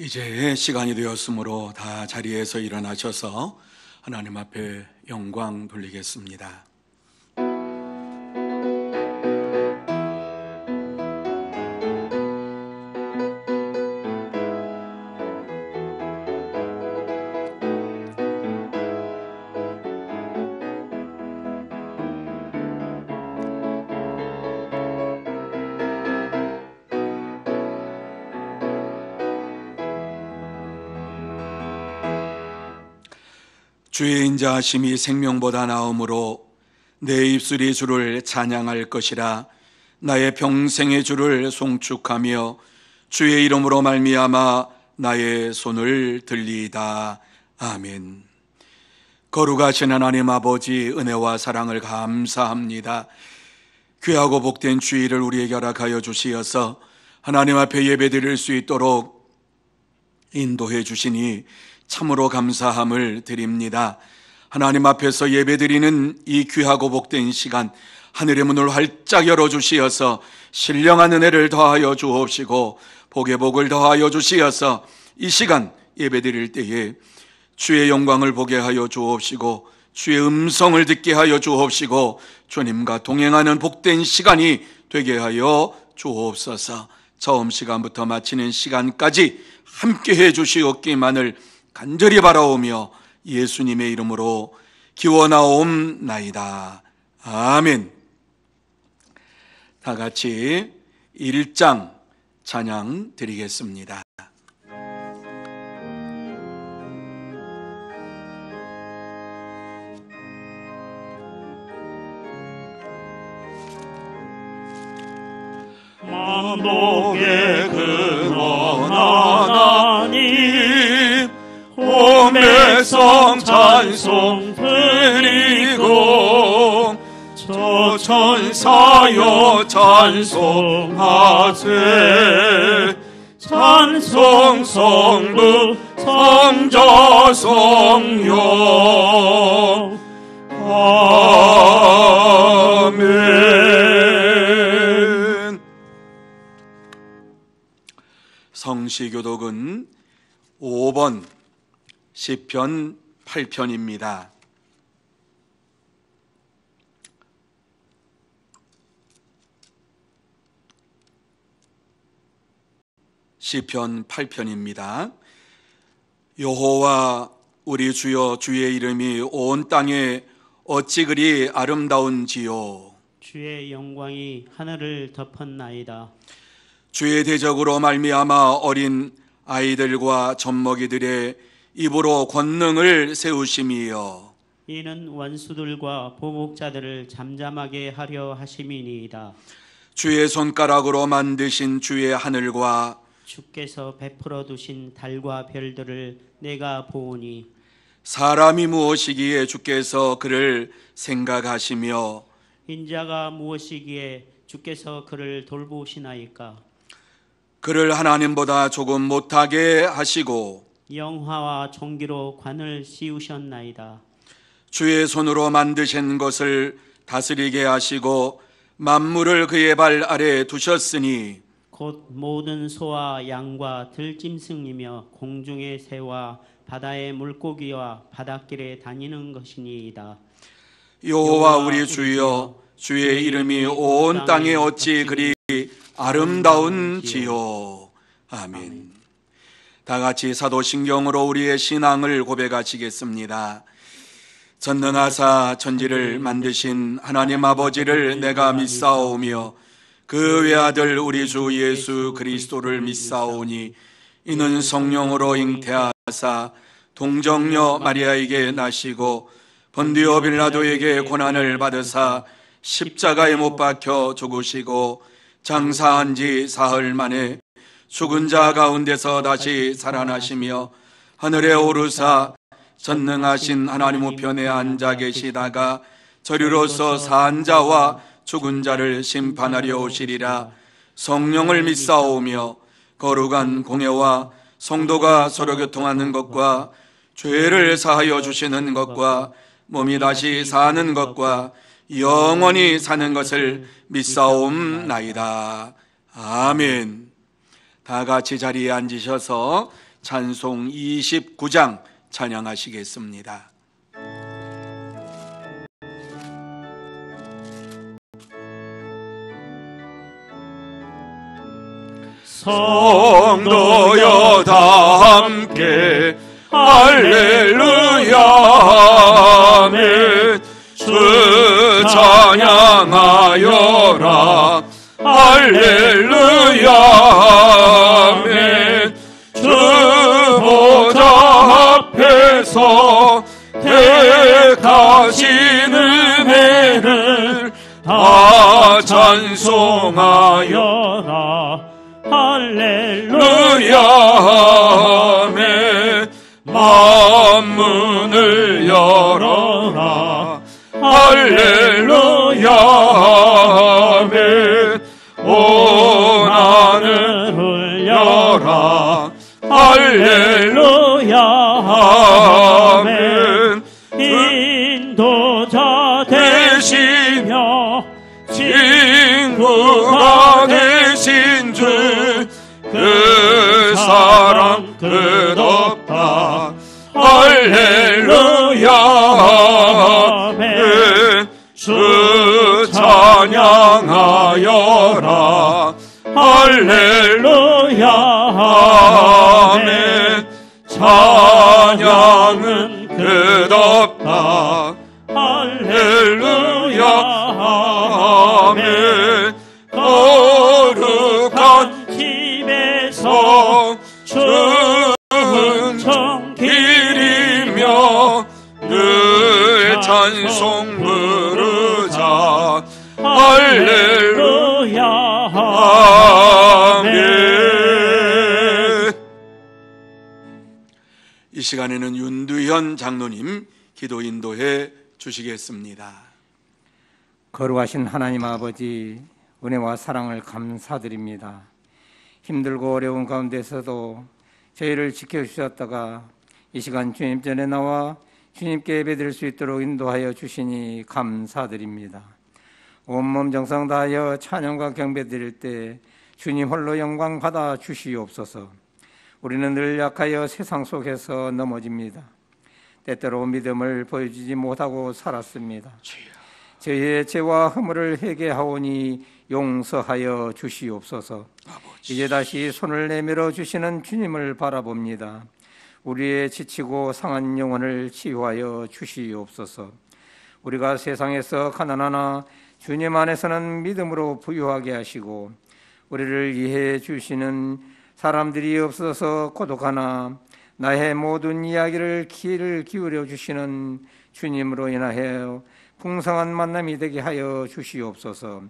이제 시간이 되었으므로 다 자리에서 일어나셔서 하나님 앞에 영광 돌리겠습니다. 주의 인자하심이 생명보다 나음으로 내 입술이 주를 찬양할 것이라. 나의 평생의 주를 송축하며 주의 이름으로 말미암아 나의 손을 들리이다. 아멘. 거룩하신 하나님 아버지, 은혜와 사랑을 감사합니다. 귀하고 복된 주일을 우리에게 허락하여 주시어서 하나님 앞에 예배드릴 수 있도록 인도해 주시니 참으로 감사함을 드립니다. 하나님 앞에서 예배드리는 이 귀하고 복된 시간, 하늘의 문을 활짝 열어주시어서 신령한 은혜를 더하여 주옵시고 복의 복을 더하여 주시어서 이 시간 예배드릴 때에 주의 영광을 보게 하여 주옵시고 주의 음성을 듣게 하여 주옵시고 주님과 동행하는 복된 시간이 되게 하여 주옵소서. 처음 시간부터 마치는 시간까지 함께해 주시옵기만을 간절히 바라오며 예수님의 이름으로 기원하옵나이다. 아멘. 다 같이 1장 찬양 드리겠습니다. 만복의 근원 하나님, 오매성 찬송 드리고 저 천사여 찬송하세. 찬송 성부 성자 성령 아멘. 성시교독은 5번 시편 8편입니다. 시편 8편입니다. 여호와 우리 주여, 주의 이름이 온 땅에 어찌 그리 아름다운지요. 주의 영광이 하늘을 덮었나이다. 주의 대적으로 말미암아 어린 아이들과 젖먹이들의 입으로 권능을 세우심이여. 이는 원수들과 보복자들을 잠잠하게 하려 하심이니이다. 주의 손가락으로 만드신 주의 하늘과 주께서 베풀어 두신 달과 별들을 내가 보오니. 사람이 무엇이기에 주께서 그를 생각하시며 인자가 무엇이기에 주께서 그를 돌보시나이까. 그를 하나님보다 조금 못하게 하시고 영화와 종기로 관을 씌우셨나이다. 주의 손으로 만드신 것을 다스리게 하시고 만물을 그의 발 아래 두셨으니 곧 모든 소와 양과 들짐승이며 공중의 새와 바다의 물고기와 바닷길에 다니는 것이니이다. 여호와 우리 주여, 주의 이름이 온 땅에 어찌 그리 아름다운지요. 아멘. 다 같이 사도신경으로 우리의 신앙을 고백하시겠습니다. 전능하사 천지를 만드신 하나님 아버지를 내가 믿사오며 그 외아들 우리 주 예수 그리스도를 믿사오니 이는 성령으로 잉태하사 동정녀 마리아에게 나시고 본디오 빌라도에게 고난을 받으사 십자가에 못 박혀 죽으시고 장사한 지 사흘 만에 죽은 자 가운데서 다시 살아나시며 하늘에 오르사 전능하신 하나님 우편에 앉아 계시다가 저리로서 산 자와 죽은 자를 심판하려 오시리라. 성령을 믿사오며 거룩한 공예와 성도가 서로 교통하는 것과 죄를 사하여 주시는 것과 몸이 다시 사는 것과 영원히 사는 것을 믿사옵나이다. 아멘. 다 같이 자리에 앉으셔서 찬송 29장 찬양하시겠습니다. 성도여 다 함께 할렐루야 아멘. 주 찬양하여라 할렐루야 아멘. 주 보좌 앞에서 택하신 은혜를 다 찬송하여라 할렐루야 아멘. 만문을 열어라 할렐루야 아멘. 온 하늘을 열어라 할렐루야 아멘. 인도자 되시며 친구가 되신 주 그 사랑 끝없다 할렐루야 아멘. 주 찬양하여라 할렐루야 아멘. 찬양은 끝없다 할렐루야 아멘. 거룩한 집에서 주은 길이며 늘 찬송 부르자 할렐루야 아멘. 이 시간에는 윤두현 장로님 기도 인도해 주시겠습니다. 거룩하신 하나님 아버지, 은혜와 사랑을 감사드립니다. 힘들고 어려운 가운데서도 저희를 지켜주셨다가 이 시간 주님 전에 나와 주님께 예배드릴 수 있도록 인도하여 주시니 감사드립니다. 온몸 정성 다하여 찬양과 경배 드릴 때 주님 홀로 영광 받아 주시옵소서. 우리는 늘 약하여 세상 속에서 넘어집니다. 때때로 믿음을 보여주지 못하고 살았습니다. 저희의 죄와 허물을 회개하오니 용서하여 주시옵소서. 이제 다시 손을 내밀어 주시는 주님을 바라봅니다. 우리의 지치고 상한 영혼을 치유하여 주시옵소서. 우리가 세상에서 가난하나 주님 안에서는 믿음으로 부유하게 하시고, 우리를 이해해 주시는 사람들이 없어서 고독하나 나의 모든 이야기를 귀를 기울여 주시는 주님으로 인하여 풍성한 만남이 되게 하여 주시옵소서.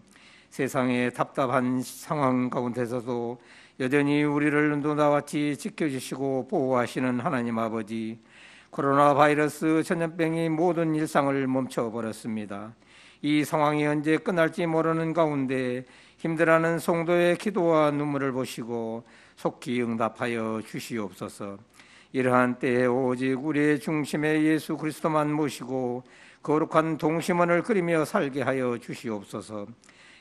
세상의 답답한 상황 가운데서도 여전히 우리를 눈도나 같이 지켜주시고 보호하시는 하나님 아버지, 코로나 바이러스 전염병이 모든 일상을 멈춰버렸습니다. 이 상황이 언제 끝날지 모르는 가운데 힘들어하는 성도의 기도와 눈물을 보시고 속히 응답하여 주시옵소서. 이러한 때에 오직 우리의 중심에 예수 그리스도만 모시고 거룩한 동심원을 그리며 살게 하여 주시옵소서.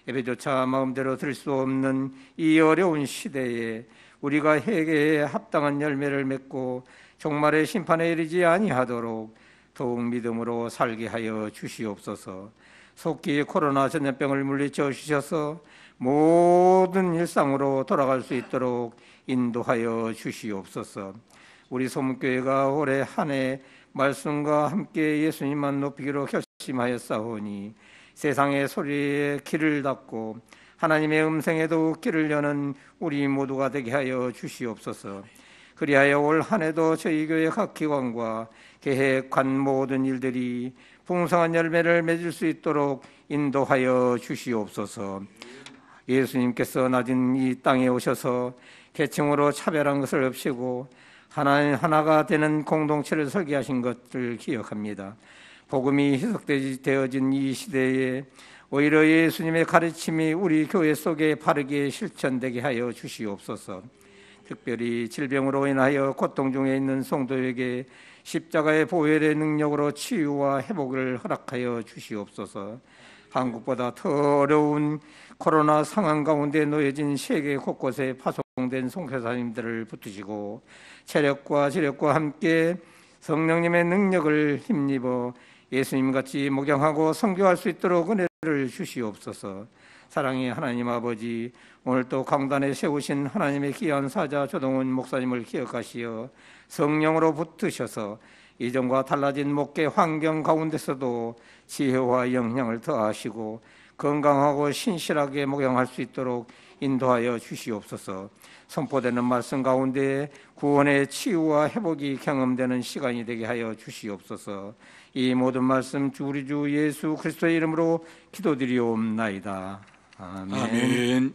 예배조차 마음대로 드릴 수 없는 이 어려운 시대에 우리가 회개에 합당한 열매를 맺고 종말의 심판에 이르지 아니하도록 더욱 믿음으로 살게 하여 주시옵소서. 속히 코로나 전염병을 물리쳐 주셔서 모든 일상으로 돌아갈 수 있도록 인도하여 주시옵소서. 우리 소문교회가 올해 한 해 말씀과 함께 예수님만 높이기로 결심하였사오니 세상의 소리에 귀를 닫고 하나님의 음성에도 귀를 여는 우리 모두가 되게 하여 주시옵소서. 그리하여 올 한 해도 저희 교회 각 기관과 계획한 모든 일들이 풍성한 열매를 맺을 수 있도록 인도하여 주시옵소서. 예수님께서 낮은 이 땅에 오셔서 계층으로 차별한 것을 없애고 하나님 하나가 되는 공동체를 설계하신 것을 기억합니다. 복음이 희석되어진 이 시대에 오히려 예수님의 가르침이 우리 교회 속에 바르게 실천되게 하여 주시옵소서. 특별히 질병으로 인하여 고통 중에 있는 성도에게 십자가의 보혈의 능력으로 치유와 회복을 허락하여 주시옵소서. 한국보다 더 어려운 코로나 상황 가운데 놓여진 세계 곳곳에 파송된 된 선교사님들을 붙드시고 체력과 지력과 함께 성령님의 능력을 힘입어 예수님같이 목양하고 선교할 수 있도록 은혜를 주시옵소서. 사랑의 하나님 아버지, 오늘 또 강단에 세우신 하나님의 귀한 사자 조동훈 목사님을 기억하시어 성령으로 붙으셔서 이전과 달라진 목회 환경 가운데서도 지혜와 영향을 더하시고 건강하고 신실하게 목양할 수 있도록 인도하여 주시옵소서. 선포되는 말씀 가운데 구원의 치유와 회복이 경험되는 시간이 되게 하여 주시옵소서. 이 모든 말씀 우리 주 예수 그리스도의 이름으로 기도드리옵나이다. 아멘. 아멘.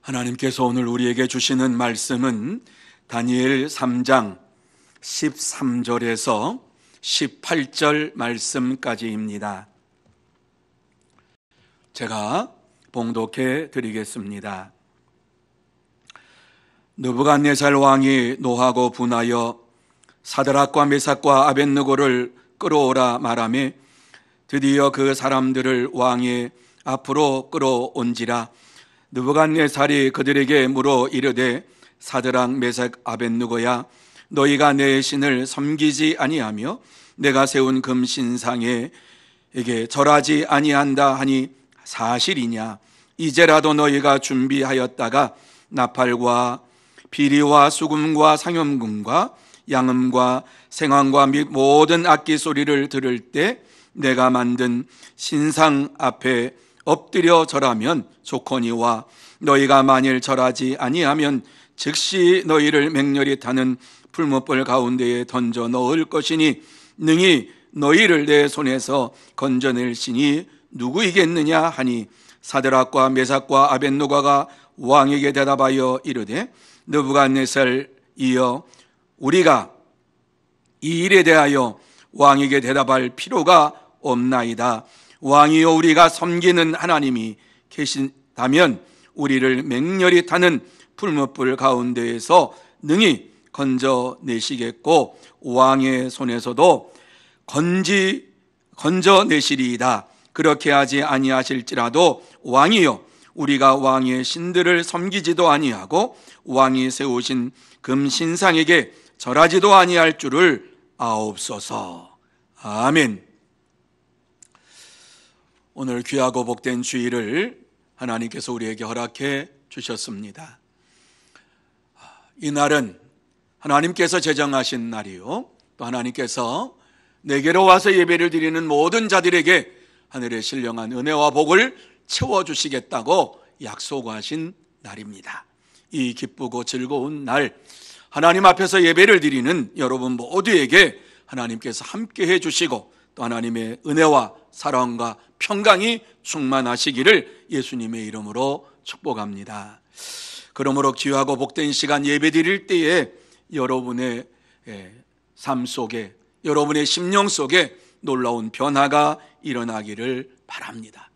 하나님께서 오늘 우리에게 주시는 말씀은 다니엘 3장 13절에서 18절 말씀까지입니다. 제가 봉독해 드리겠습니다. 느부갓네살 왕이 노하고 분하여 사드락과 메삭과 아벳느고를 끌어오라 말하며 드디어 그 사람들을 왕의 앞으로 끌어온지라. 느부갓네살이 그들에게 물어 이르되 사드락 메삭 아벳느고야, 너희가 내 신을 섬기지 아니하며 내가 세운 금신상에게 절하지 아니한다 하니 사실이냐? 이제라도 너희가 준비하였다가 나팔과 비리와 수금과 상염금과 양음과 생황과 및 모든 악기 소리를 들을 때 내가 만든 신상 앞에 엎드려 절하면 좋거니와 너희가 만일 절하지 아니하면 즉시 너희를 맹렬히 타는 풀무불 가운데에 던져 넣을 것이니 능히 너희를 내 손에서 건져낼 신이 누구이겠느냐 하니 사드락과 메삭과 아벳느고가 왕에게 대답하여 이르되 느부갓네살이여, 우리가 이 일에 대하여 왕에게 대답할 필요가 없나이다. 왕이여, 우리가 섬기는 하나님이 계신다면 우리를 맹렬히 타는 풀무불 가운데에서 능히 건져내시겠고 왕의 손에서도 건져내시리이다. 그렇게 하지 아니하실지라도 왕이여, 우리가 왕의 신들을 섬기지도 아니하고 왕이 세우신 금신상에게 절하지도 아니할 줄을 아옵소서. 아멘. 오늘 귀하고 복된 주일을 하나님께서 우리에게 허락해 주셨습니다. 이 날은 하나님께서 제정하신 날이요, 또 하나님께서 내게로 와서 예배를 드리는 모든 자들에게 하늘의 신령한 은혜와 복을 채워주시겠다고 약속하신 날입니다. 이 기쁘고 즐거운 날, 하나님 앞에서 예배를 드리는 여러분 모두에게 하나님께서 함께 해주시고 또 하나님의 은혜와 사랑과 평강이 충만하시기를 예수님의 이름으로 축복합니다. 그러므로 귀하고 복된 시간 예배 드릴 때에 여러분의 삶 속에, 여러분의 심령 속에 놀라운 변화가 일어나기를 바랍니다.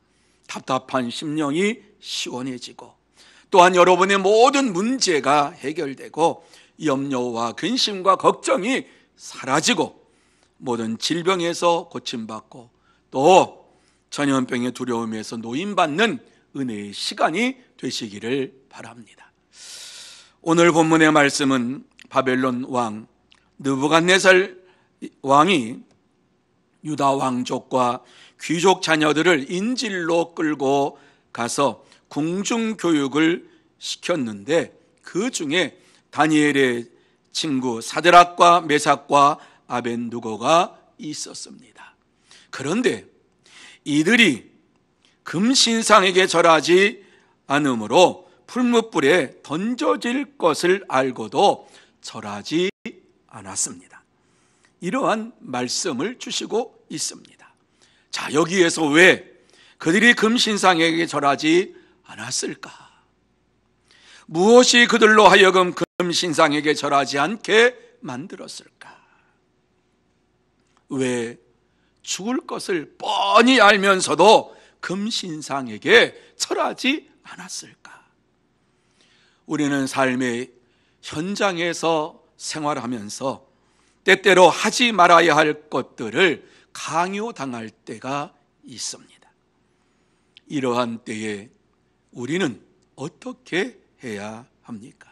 답답한 심령이 시원해지고 또한 여러분의 모든 문제가 해결되고 염려와 근심과 걱정이 사라지고 모든 질병에서 고침받고 또 전염병의 두려움에서 노임받는 은혜의 시간이 되시기를 바랍니다. 오늘 본문의 말씀은 바벨론 왕 느부갓네살 왕이 유다 왕족과 귀족 자녀들을 인질로 끌고 가서 궁중교육을 시켰는데 그 중에 다니엘의 친구 사드락과 메삭과 아벳느고가 있었습니다. 그런데 이들이 금신상에게 절하지 않으므로 풀무불에 던져질 것을 알고도 절하지 않았습니다. 이러한 말씀을 주시고 있습니다. 자, 여기에서 왜 그들이 금신상에게 절하지 않았을까? 무엇이 그들로 하여금 금신상에게 절하지 않게 만들었을까? 왜 죽을 것을 뻔히 알면서도 금신상에게 절하지 않았을까? 우리는 삶의 현장에서 생활하면서 때때로 하지 말아야 할 것들을 강요당할 때가 있습니다. 이러한 때에 우리는 어떻게 해야 합니까?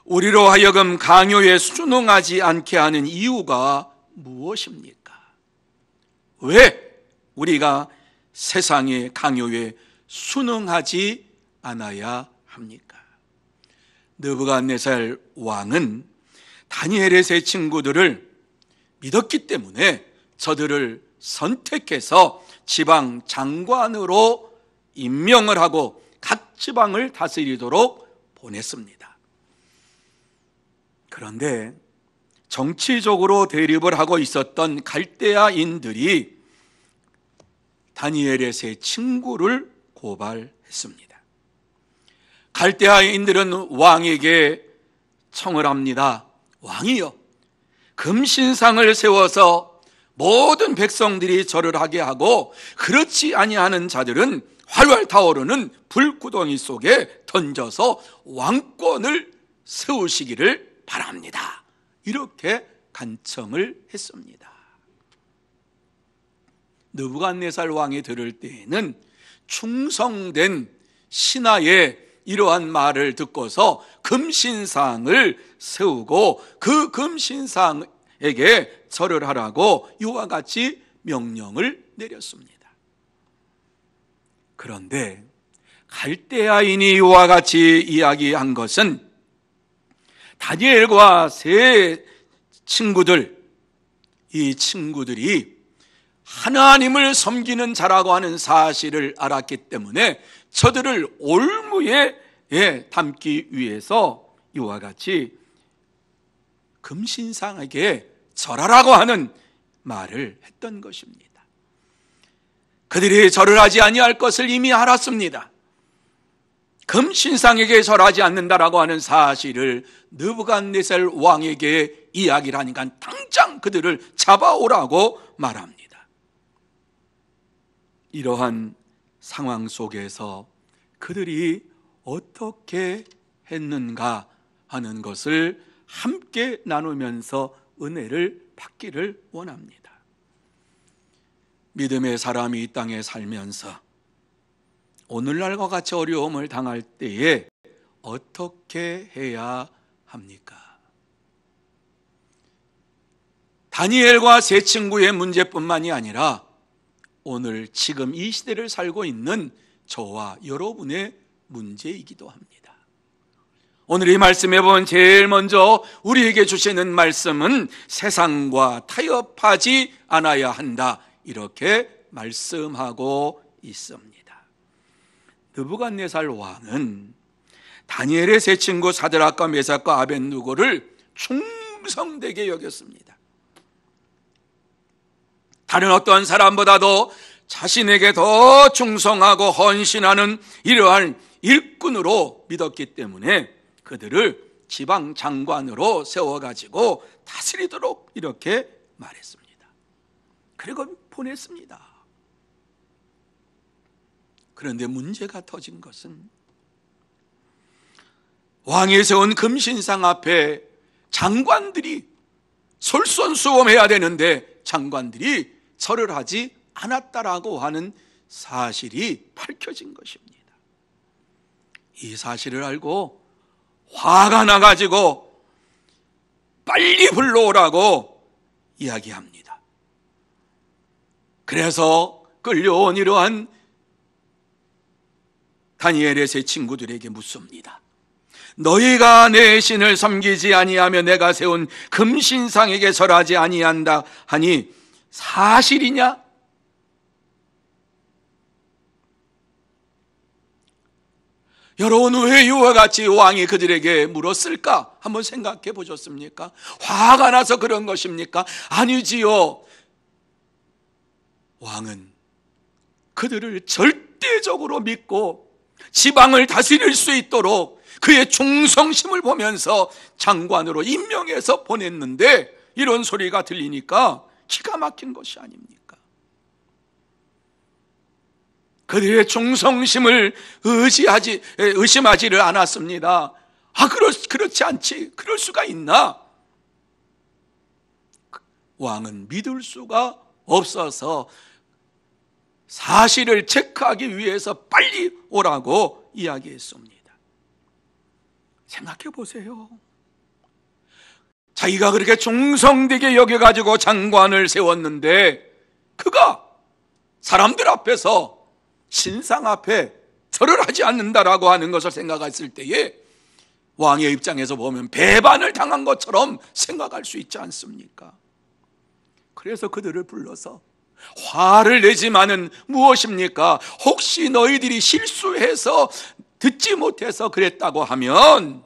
우리로 하여금 강요에 순응하지 않게 하는 이유가 무엇입니까? 왜 우리가 세상의 강요에 순응하지 않아야 합니까? 느부갓네살 왕은 다니엘의 세 친구들을 믿었기 때문에 저들을 선택해서 지방 장관으로 임명을 하고 각 지방을 다스리도록 보냈습니다. 그런데 정치적으로 대립을 하고 있었던 갈대아인들이 다니엘의 세 친구를 고발했습니다. 갈대아인들은 왕에게 청을 합니다. 왕이여, 금신상을 세워서 모든 백성들이 절을 하게 하고 그렇지 아니하는 자들은 활활 타오르는 불구덩이 속에 던져서 왕권을 세우시기를 바랍니다. 이렇게 간청을 했습니다. 느부갓네살 왕이 들을 때에는 충성된 신하의 이러한 말을 듣고서 금신상을 세우고 그 금신상에게 절을 하라고 이와 같이 명령을 내렸습니다. 그런데 갈대아인이 이와 같이 이야기한 것은 다니엘과 세 친구들, 이 친구들이 하나님을 섬기는 자라고 하는 사실을 알았기 때문에 저들을 올무에 담기 위해서 이와 같이 금신상에게 절하라고 하는 말을 했던 것입니다. 그들이 절을 하지 아니할 것을 이미 알았습니다. 금신상에게 절하지 않는다라고 하는 사실을 느부갓네살 왕에게 이야기를 하니까 당장 그들을 잡아오라고 말합니다. 이러한 상황 속에서 그들이 어떻게 했는가 하는 것을 함께 나누면서 은혜를 받기를 원합니다. 믿음의 사람이 이 땅에 살면서 오늘날과 같이 어려움을 당할 때에 어떻게 해야 합니까? 다니엘과 세 친구의 문제뿐만이 아니라 오늘 지금 이 시대를 살고 있는 저와 여러분의 문제이기도 합니다. 오늘 이 말씀에 보면 제일 먼저 우리에게 주시는 말씀은 세상과 타협하지 않아야 한다, 이렇게 말씀하고 있습니다. 느부갓네살 왕은 다니엘의 세 친구 사드락과 메삭과 아벳느고를 충성되게 여겼습니다. 다른 어떤 사람보다도 자신에게 더 충성하고 헌신하는 이러한 일꾼으로 믿었기 때문에 그들을 지방 장관으로 세워가지고 다스리도록 이렇게 말했습니다. 그리고 보냈습니다. 그런데 문제가 터진 것은 왕이 세운 금신상 앞에 장관들이 솔선수범해야 되는데 장관들이 절을 하지 않았다라고 하는 사실이 밝혀진 것입니다. 이 사실을 알고 화가 나가지고 빨리 불러오라고 이야기합니다. 그래서 끌려온 이러한 다니엘의 세 친구들에게 묻습니다. 너희가 내 신을 섬기지 아니하며 내가 세운 금신상에게 절하지 아니한다 하니 사실이냐? 여러분, 왜 이와 같이 왕이 그들에게 물었을까? 한번 생각해 보셨습니까? 화가 나서 그런 것입니까? 아니지요. 왕은 그들을 절대적으로 믿고 지방을 다스릴 수 있도록 그의 충성심을 보면서 장관으로 임명해서 보냈는데 이런 소리가 들리니까 기가 막힌 것이 아닙니까? 그들의 충성심을 의심하지를 않았습니다. 그렇지 않지. 그럴 수가 있나? 왕은 믿을 수가 없어서 사실을 체크하기 위해서 빨리 오라고 이야기했습니다. 생각해 보세요. 자기가 그렇게 충성되게 여겨가지고 장관을 세웠는데 그가 사람들 앞에서 신상 앞에 절을 하지 않는다라고 하는 것을 생각했을 때에 왕의 입장에서 보면 배반을 당한 것처럼 생각할 수 있지 않습니까? 그래서 그들을 불러서 화를 내지만은 무엇입니까? 혹시 너희들이 실수해서 듣지 못해서 그랬다고 하면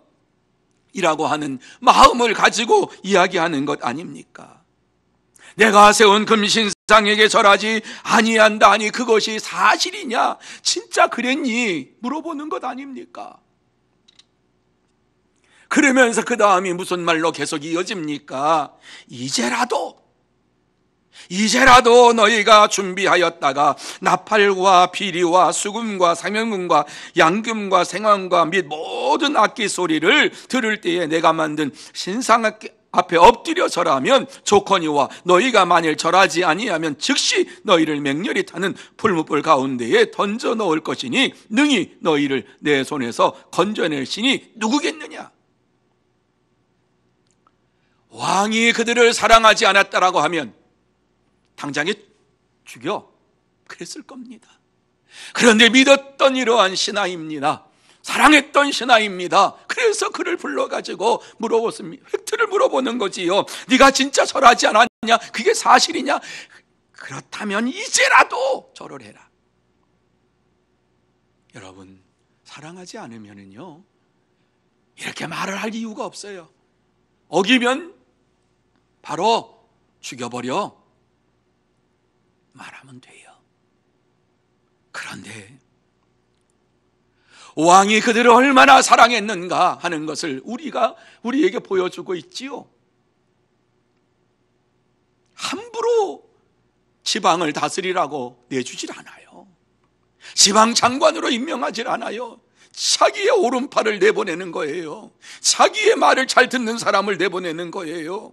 이라고 하는 마음을 가지고 이야기하는 것 아닙니까? 내가 세운 금신상에게 절하지 아니한다니 그것이 사실이냐? 진짜 그랬니? 물어보는 것 아닙니까? 그러면서 그 다음이 무슨 말로 계속 이어집니까? 이제라도 너희가 준비하였다가 나팔과 비리와 수금과 상면금과 양금과 생황과 및 모든 악기 소리를 들을 때에 내가 만든 신상 앞에 엎드려 절하면 좋거니와 너희가 만일 절하지 아니하면 즉시 너희를 맹렬히 타는 풀무불 가운데에 던져 넣을 것이니 능히 너희를 내 손에서 건져낼 신이 누구겠느냐? 왕이 그들을 사랑하지 않았다라고 하면 당장에 죽여 그랬을 겁니다. 그런데 믿었던 이러한 신하입니다. 사랑했던 신하입니다. 그래서 그를 불러가지고 물어봤습니다. 팩트를 물어보는 거지요. 네가 진짜 절하지 않았냐? 그게 사실이냐? 그렇다면 이제라도 절을 해라. 여러분, 사랑하지 않으면은요 이렇게 말을 할 이유가 없어요. 어기면 바로 죽여버려 말하면 돼요. 그런데 왕이 그들을 얼마나 사랑했는가 하는 것을 우리에게 보여주고 있지요. 함부로 지방을 다스리라고 내주질 않아요. 지방 장관으로 임명하질 않아요. 자기의 오른팔을 내보내는 거예요. 자기의 말을 잘 듣는 사람을 내보내는 거예요.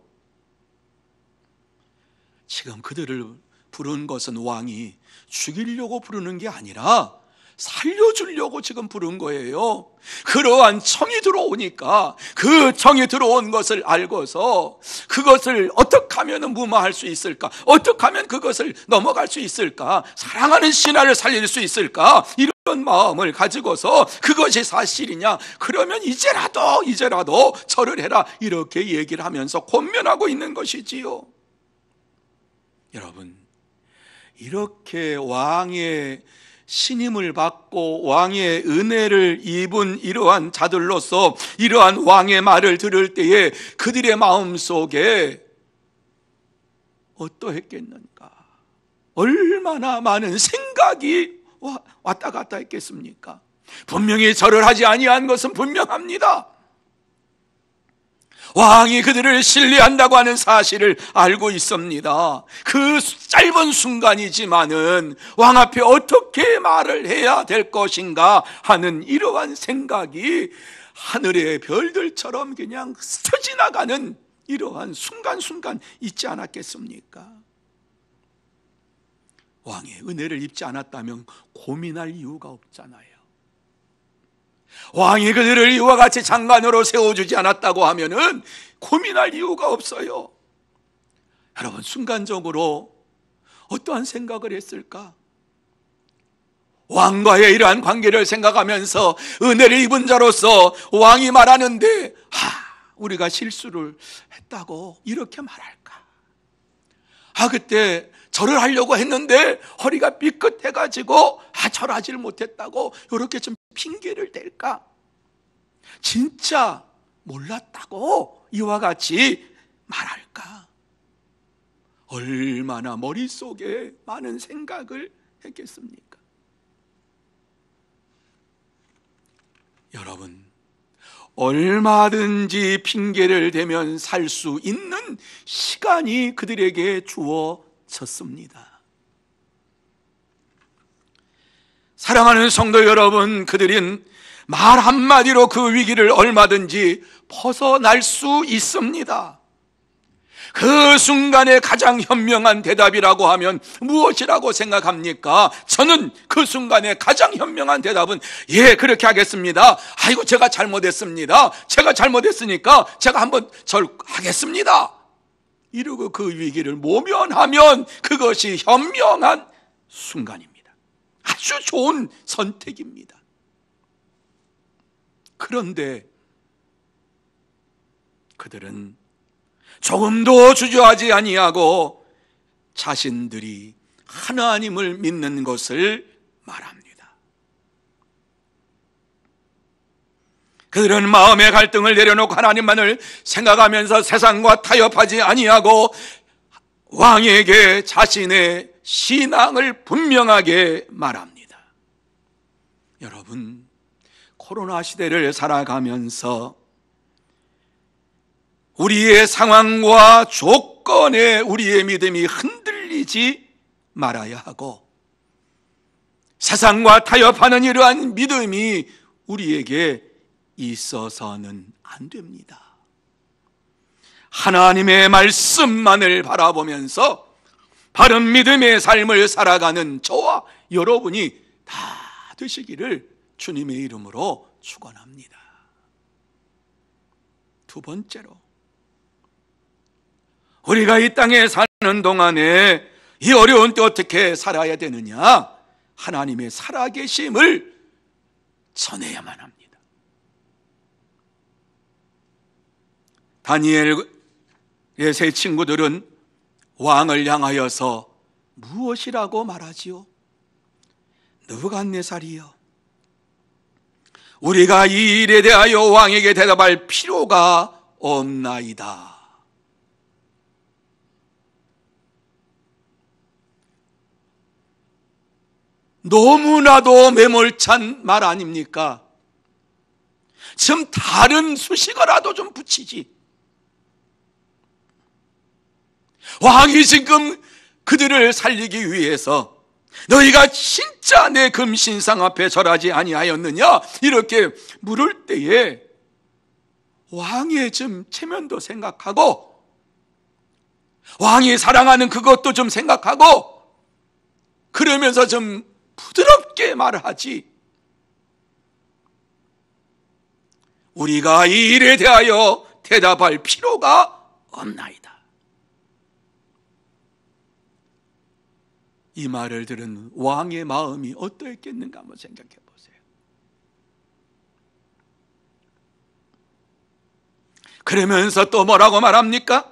지금 그들을 부른 것은 왕이 죽이려고 부르는 게 아니라 살려주려고 지금 부른 거예요. 그러한 청이 들어오니까 그 청이 들어온 것을 알고서 그것을 어떻게 하면 무마할 수 있을까? 어떻게 하면 그것을 넘어갈 수 있을까? 사랑하는 신하를 살릴 수 있을까? 이런 마음을 가지고서 그것이 사실이냐? 그러면 이제라도 절을 해라. 이렇게 얘기를 하면서 권면하고 있는 것이지요. 여러분, 이렇게 왕의 신임을 받고 왕의 은혜를 입은 이러한 자들로서 이러한 왕의 말을 들을 때에 그들의 마음속에 어떠했겠는가? 얼마나 많은 생각이 왔다 갔다 했겠습니까? 분명히 절을 하지 아니한 것은 분명합니다. 왕이 그들을 신뢰한다고 하는 사실을 알고 있습니다. 그 짧은 순간이지만은 왕 앞에 어떻게 말을 해야 될 것인가 하는 이러한 생각이 하늘의 별들처럼 그냥 스쳐 지나가는 이러한 순간순간 있지 않았겠습니까? 왕의 은혜를 입지 않았다면 고민할 이유가 없잖아요. 왕이 그들을 이와 같이 장관으로 세워주지 않았다고 하면은 고민할 이유가 없어요. 여러분, 순간적으로 어떠한 생각을 했을까? 왕과의 이러한 관계를 생각하면서 은혜를 입은 자로서 왕이 말하는데 우리가 실수를 했다고 이렇게 말할까? 그때 절을 하려고 했는데 허리가 삐끗해가지고 절하지를 못했다고 이렇게 좀 핑계를 댈까? 진짜 몰랐다고 이와 같이 말할까? 얼마나 머릿속에 많은 생각을 했겠습니까? 여러분, 얼마든지 핑계를 대면 살 수 있는 시간이 그들에게 주어졌습니다. 사랑하는 성도 여러분, 그들은 말 한마디로 그 위기를 얼마든지 벗어날 수 있습니다. 그 순간에 가장 현명한 대답이라고 하면 무엇이라고 생각합니까? 저는 그 순간에 가장 현명한 대답은 예, 그렇게 하겠습니다. 아이고, 제가 잘못했습니다. 제가 잘못했으니까 제가 한번 하겠습니다. 이러고 그 위기를 모면하면 그것이 현명한 순간입니다. 아주 좋은 선택입니다. 그런데 그들은 조금도 주저하지 아니하고 자신들이 하나님을 믿는 것을 말합니다. 그들은 마음의 갈등을 내려놓고 하나님만을 생각하면서 세상과 타협하지 아니하고 왕에게 자신의 신앙을 분명하게 말합니다. 여러분, 코로나 시대를 살아가면서 우리의 상황과 조건에 우리의 믿음이 흔들리지 말아야 하고, 세상과 타협하는 이러한 믿음이 우리에게 있어서는 안 됩니다. 하나님의 말씀만을 바라보면서 바른 믿음의 삶을 살아가는 저와 여러분이 다 되시기를 주님의 이름으로 축원합니다. 두 번째로, 우리가 이 땅에 사는 동안에 이 어려운 때 어떻게 살아야 되느냐? 하나님의 살아계심을 전해야만 합니다. 다니엘의 세 친구들은 왕을 향하여서 무엇이라고 말하지요? 느부갓네살이여, 우리가 이 일에 대하여 왕에게 대답할 필요가 없나이다. 너무나도 매몰찬 말 아닙니까? 좀 다른 수식어라도 좀 붙이지. 왕이 지금 그들을 살리기 위해서 너희가 진짜 내 금신상 앞에 절하지 아니하였느냐? 이렇게 물을 때에 왕의 좀 체면도 생각하고 왕이 사랑하는 그것도 좀 생각하고 그러면서 좀 부드럽게 말을 하지. 우리가 이 일에 대하여 대답할 필요가 없나이다. 이 말을 들은 왕의 마음이 어떠했겠는가 한번 생각해 보세요. 그러면서 또 뭐라고 말합니까?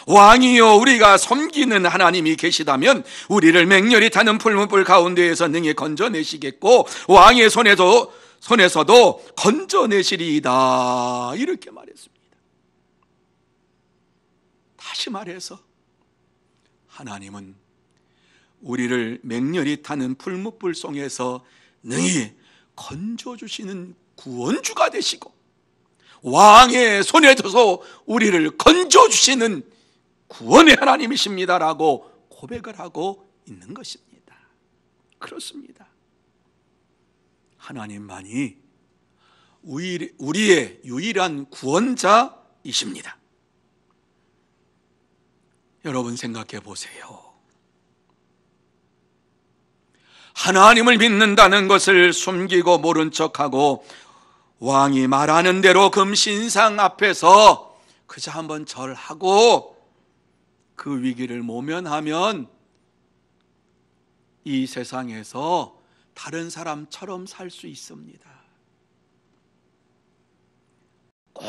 왕이여, 우리가 섬기는 하나님이 계시다면 우리를 맹렬히 타는 풀무불 가운데에서 능히 건져내시겠고 왕의 손에서도 건져내시리이다. 이렇게 말했습니다. 다시 말해서 하나님은 우리를 맹렬히 타는 풀무불 속에서 능히 건져주시는 구원주가 되시고 왕의 손에 둬서 우리를 건져주시는 구원의 하나님이십니다라고 고백을 하고 있는 것입니다. 그렇습니다. 하나님만이 우리의 유일한 구원자이십니다. 여러분 생각해 보세요. 하나님을 믿는다는 것을 숨기고 모른 척하고 왕이 말하는 대로 금신상 앞에서 그저 한번 절하고 그 위기를 모면하면 이 세상에서 다른 사람처럼 살 수 있습니다. 꼭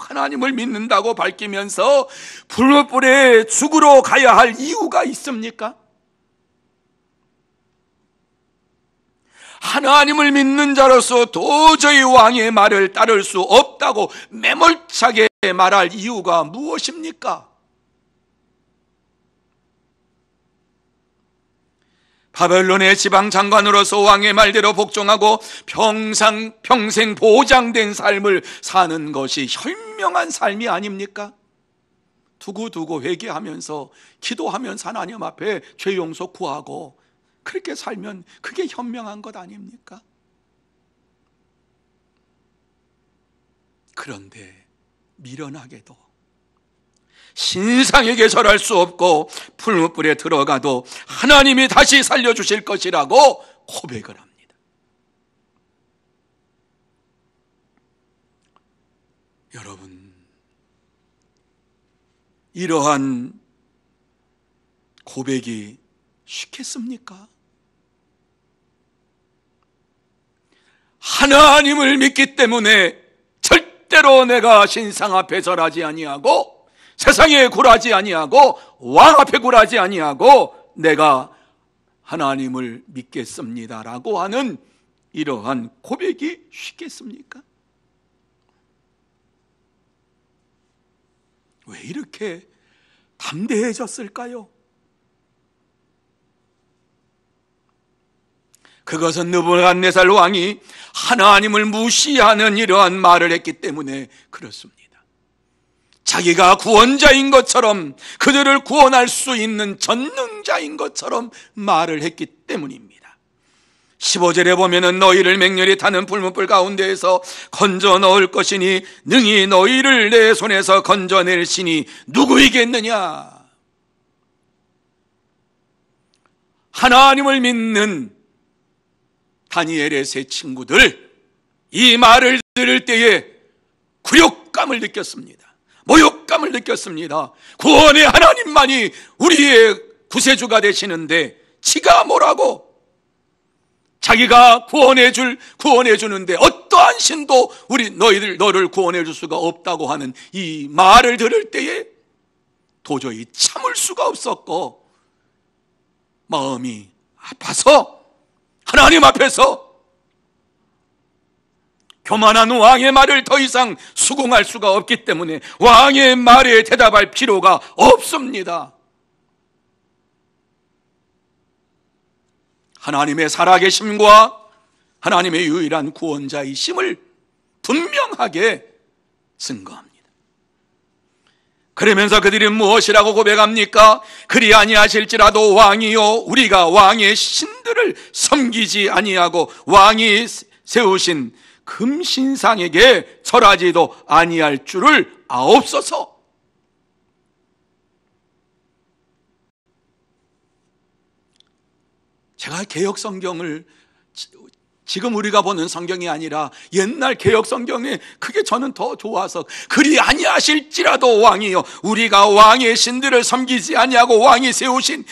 하나님을 믿는다고 밝히면서 불불에 죽으러 가야 할 이유가 있습니까? 하나님을 믿는 자로서 도저히 왕의 말을 따를 수 없다고 매몰차게 말할 이유가 무엇입니까? 바벨론의 지방 장관으로서 왕의 말대로 복종하고 평생 보장된 삶을 사는 것이 현명한 삶이 아닙니까? 두고두고 회개하면서 기도하면서 하나님 앞에 죄 용서 구하고 그렇게 살면 그게 현명한 것 아닙니까? 그런데 미련하게도 신상에게 절할 수 없고 풀무불에 들어가도 하나님이 다시 살려주실 것이라고 고백을 합니다. 여러분, 이러한 고백이 쉽겠습니까? 하나님을 믿기 때문에 절대로 내가 신상 앞에 절하지 아니하고 세상에 굴하지 아니하고 왕 앞에 굴하지 아니하고 내가 하나님을 믿겠습니다라고 하는 이러한 고백이 쉽겠습니까? 왜 이렇게 담대해졌을까요? 그것은 느부갓네살 왕이 하나님을 무시하는 이러한 말을 했기 때문에 그렇습니다. 자기가 구원자인 것처럼, 그들을 구원할 수 있는 전능자인 것처럼 말을 했기 때문입니다. 15절에 보면은 너희를 맹렬히 타는 풀무불 가운데에서 건져 넣을 것이니 능히 너희를 내 손에서 건져낼 신이 누구이겠느냐? 하나님을 믿는 다니엘의 세 친구들, 이 말을 들을 때에 굴욕감을 느꼈습니다. 모욕감을 느꼈습니다. 구원의 하나님만이 우리의 구세주가 되시는데 지가 뭐라고? 자기가 구원해주는데 어떠한 신도 너를 구원해줄 수가 없다고 하는 이 말을 들을 때에 도저히 참을 수가 없었고 마음이 아파서 하나님 앞에서 교만한 왕의 말을 더 이상 수긍할 수가 없기 때문에 왕의 말에 대답할 필요가 없습니다. 하나님의 살아계심과 하나님의 유일한 구원자이심을 분명하게 증거합니다. 그러면서 그들이 무엇이라고 고백합니까? 그리 아니하실지라도 왕이요 우리가 왕의 신들을 섬기지 아니하고 왕이 세우신 금신상에게 절하지도 아니할 줄을 아옵소서. 제가 개혁 성경을 지금 우리가 보는 성경이 아니라 옛날 개혁 성경에 그게 저는 더 좋아서 그리 아니하실지라도 왕이요 우리가 왕의 신들을 섬기지 아니하고 왕이 세우신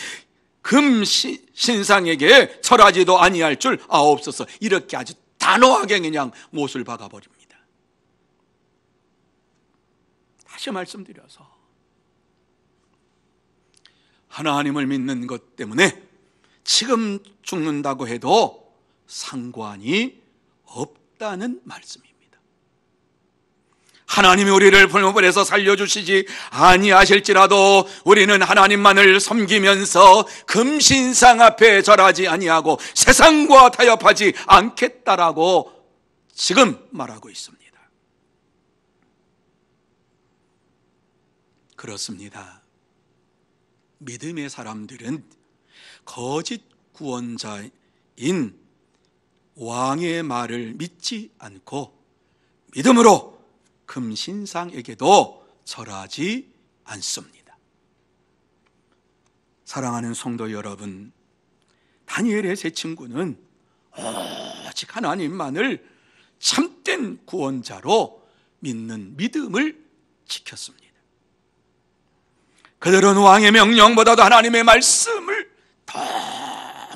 금신상에게 절하지도 아니할 줄 아옵소서. 이렇게 아주 단호하게 그냥 못을 박아버립니다. 다시 말씀드려서 하나님을 믿는 것 때문에 지금 죽는다고 해도 상관이 없다는 말씀입니다. 하나님이 우리를 풀무불에서 살려주시지 아니하실지라도 우리는 하나님만을 섬기면서 금신상 앞에 절하지 아니하고 세상과 타협하지 않겠다라고 지금 말하고 있습니다. 그렇습니다. 믿음의 사람들은 거짓 구원자인 왕의 말을 믿지 않고 믿음으로 금신상에게도 절하지 않습니다. 사랑하는 성도 여러분, 다니엘의 세 친구는 오직 하나님만을 참된 구원자로 믿는 믿음을 지켰습니다. 그들은 왕의 명령보다도 하나님의 말씀을 더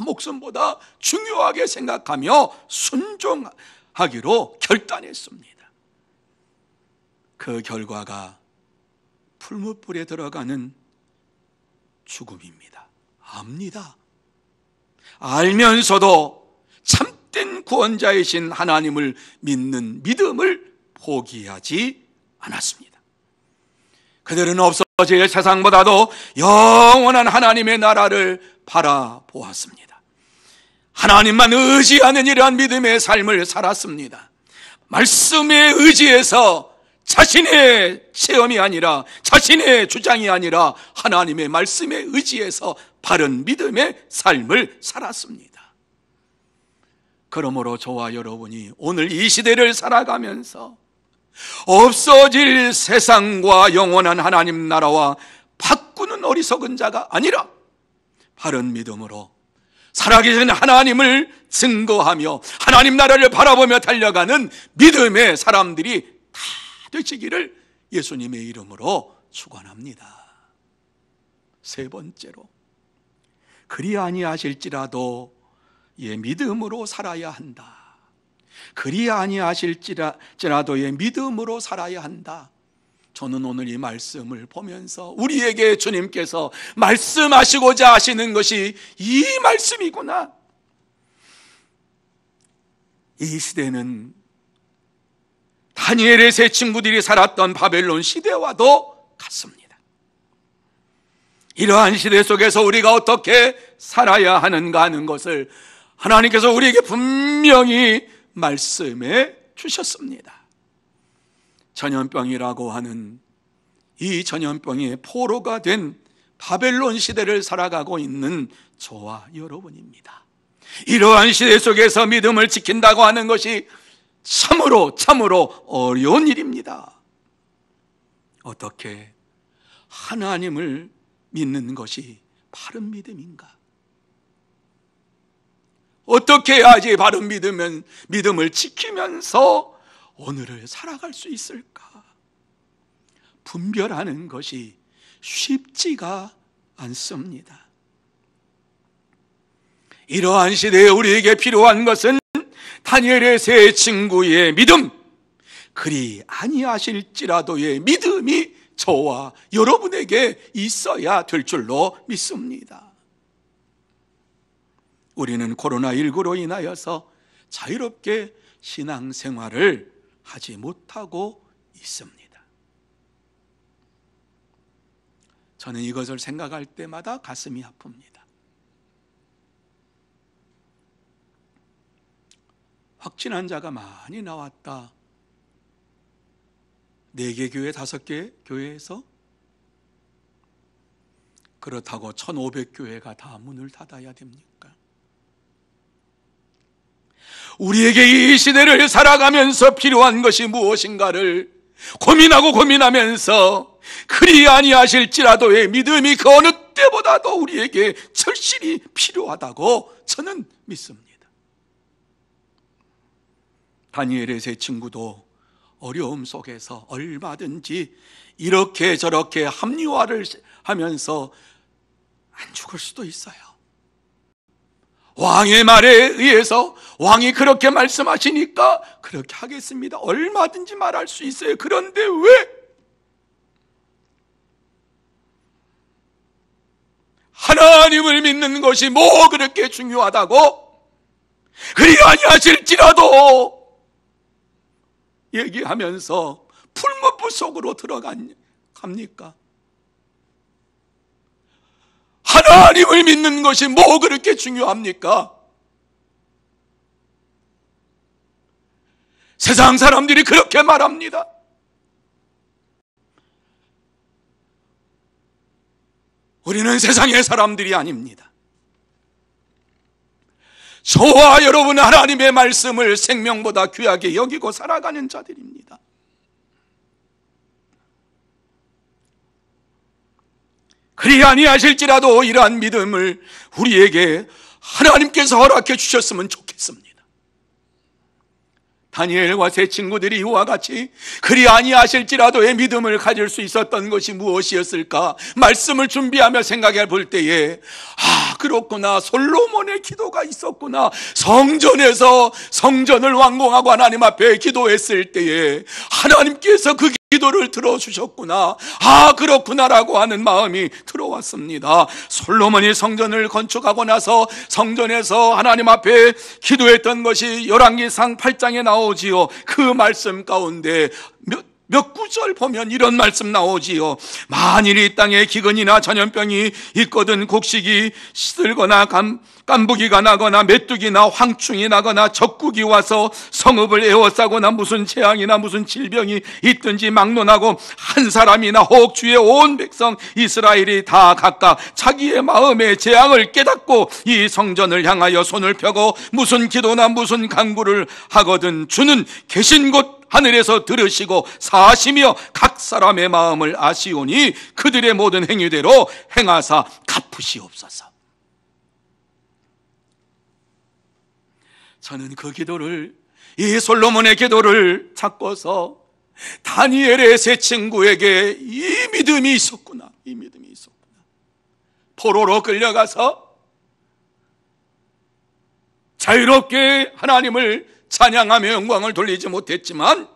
목숨보다 중요하게 생각하며 순종하기로 결단했습니다. 그 결과가 풀무불에 들어가는 죽음입니다. 압니다. 알면서도 참된 구원자이신 하나님을 믿는 믿음을 포기하지 않았습니다. 그들은 없어질 세상보다도 영원한 하나님의 나라를 바라보았습니다. 하나님만 의지하는 이러한 믿음의 삶을 살았습니다. 말씀에 의지해서 자신의 체험이 아니라, 자신의 주장이 아니라 하나님의 말씀에 의지해서 바른 믿음의 삶을 살았습니다. 그러므로 저와 여러분이 오늘 이 시대를 살아가면서 없어질 세상과 영원한 하나님 나라와 바꾸는 어리석은 자가 아니라 바른 믿음으로 살아계신 하나님을 증거하며 하나님 나라를 바라보며 달려가는 믿음의 사람들이 다 되시기를 예수님의 이름으로 축원합니다. 세 번째로, 그리 아니하실지라도 믿음으로 살아야 한다. 그리 아니하실지라도의 믿음으로 살아야 한다. 저는 오늘 이 말씀을 보면서 우리에게 주님께서 말씀하시고자 하시는 것이 이 말씀이구나. 이 시대는 다니엘의 세 친구들이 살았던 바벨론 시대와도 같습니다. 이러한 시대 속에서 우리가 어떻게 살아야 하는가 하는 것을 하나님께서 우리에게 분명히 말씀해 주셨습니다. 전염병이라고 하는 이 전염병의 포로가 된 바벨론 시대를 살아가고 있는 저와 여러분입니다. 이러한 시대 속에서 믿음을 지킨다고 하는 것이 참으로 어려운 일입니다. 어떻게 하나님을 믿는 것이 바른 믿음인가? 어떻게 해야지 바른 믿음을 지키면서 오늘을 살아갈 수 있을까? 분별하는 것이 쉽지가 않습니다. 이러한 시대에 우리에게 필요한 것은 다니엘의 세 친구의 믿음, 그리 아니하실지라도의 믿음이 저와 여러분에게 있어야 될 줄로 믿습니다. 우리는 코로나19로 인하여서 자유롭게 신앙생활을 하지 못하고 있습니다. 저는 이것을 생각할 때마다 가슴이 아픕니다. 확진 환자가 많이 나왔다. 4개 교회, 5개 교회에서 그렇다고 1500교회가 다 문을 닫아야 됩니까? 우리에게 이 시대를 살아가면서 필요한 것이 무엇인가를 고민하면서 그리 아니하실지라도의 믿음이 그 어느 때보다도 우리에게 절실히 필요하다고 저는 믿습니다. 다니엘의 세 친구도 어려움 속에서 얼마든지 이렇게 저렇게 합리화를 하면서 안 죽을 수도 있어요. 왕의 말에 의해서 왕이 그렇게 말씀하시니까 그렇게 하겠습니다. 얼마든지 말할 수 있어요. 그런데 왜 하나님을 믿는 것이 뭐 그렇게 중요하다고? 그리 아니하실지라도 얘기하면서 풀무불 속으로 들어갑니까? 하나님을 믿는 것이 뭐 그렇게 중요합니까? 세상 사람들이 그렇게 말합니다. 우리는 세상의 사람들이 아닙니다. 저와 여러분 하나님의 말씀을 생명보다 귀하게 여기고 살아가는 자들입니다. 그리 아니하실지라도 이러한 믿음을 우리에게 하나님께서 허락해 주셨으면 좋겠습니다. 다니엘과 세 친구들이 이와 같이 그리 아니하실지라도의 믿음을 가질 수 있었던 것이 무엇이었을까? 말씀을 준비하며 생각해 볼 때에 그렇구나, 솔로몬의 기도가 있었구나. 성전에서 성전을 완공하고 하나님 앞에 기도했을 때에 하나님께서 그 기도를 들어주셨구나. 그렇구나라고 하는 마음이 들어왔습니다. 솔로몬이 성전을 건축하고 나서 성전에서 하나님 앞에 기도했던 것이 열왕기상 8장에 나오지요. 그 말씀 가운데 몇 구절 보면 이런 말씀 나오지요. 만일 이 땅에 기근이나 전염병이 있거든 곡식이 시들거나 깐부기가 나거나 메뚜기나 황충이 나거나 적국이 와서 성읍을 에워싸거나 무슨 재앙이나 무슨 질병이 있든지 막론하고 한 사람이나 혹 주의 온 백성 이스라엘이 다 각각 자기의 마음의 재앙을 깨닫고 이 성전을 향하여 손을 펴고 무슨 기도나 무슨 간구를 하거든 주는 계신 곳 하늘에서 들으시고 사시며 각 사람의 마음을 아시오니 그들의 모든 행위대로 행하사 갚으시옵소서. 저는 그 기도를, 이 솔로몬의 기도를 찾고서 다니엘의 세 친구에게 이 믿음이 있었구나, 이 믿음이 있었구나. 포로로 끌려가서 자유롭게 하나님을 찬양하며 영광을 돌리지 못했지만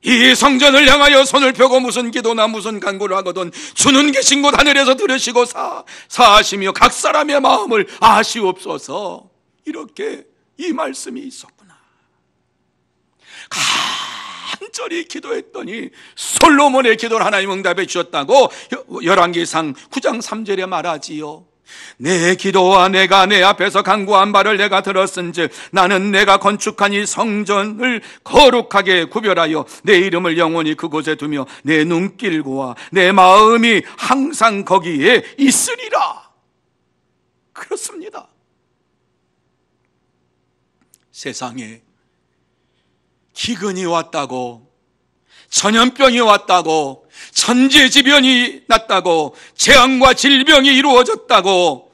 이 성전을 향하여 손을 펴고 무슨 기도나 무슨 간구를 하거든 주는 계신 곳 하늘에서 들으시고 사하시며 각 사람의 마음을 아시옵소서. 이렇게 이 말씀이 있었구나. 간절히 기도했더니 솔로몬의 기도를 하나님 응답해 주셨다고 열왕기상 9장 3절에 말하지요. 내 기도와 내가 내 앞에서 간구한 바를 내가 들었은즉 나는 내가 건축한 이 성전을 거룩하게 구별하여 내 이름을 영원히 그곳에 두며 내 눈길과 내 마음이 항상 거기에 있으리라. 그렇습니다. 세상에 기근이 왔다고, 전염병이 왔다고, 천재지변이 났다고, 재앙과 질병이 이루어졌다고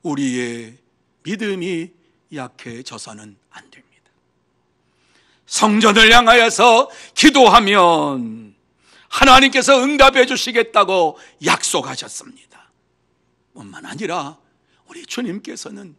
우리의 믿음이 약해져서는 안 됩니다. 성전을 향하여서 기도하면 하나님께서 응답해 주시겠다고 약속하셨습니다. 뿐만 아니라 우리 주님께서는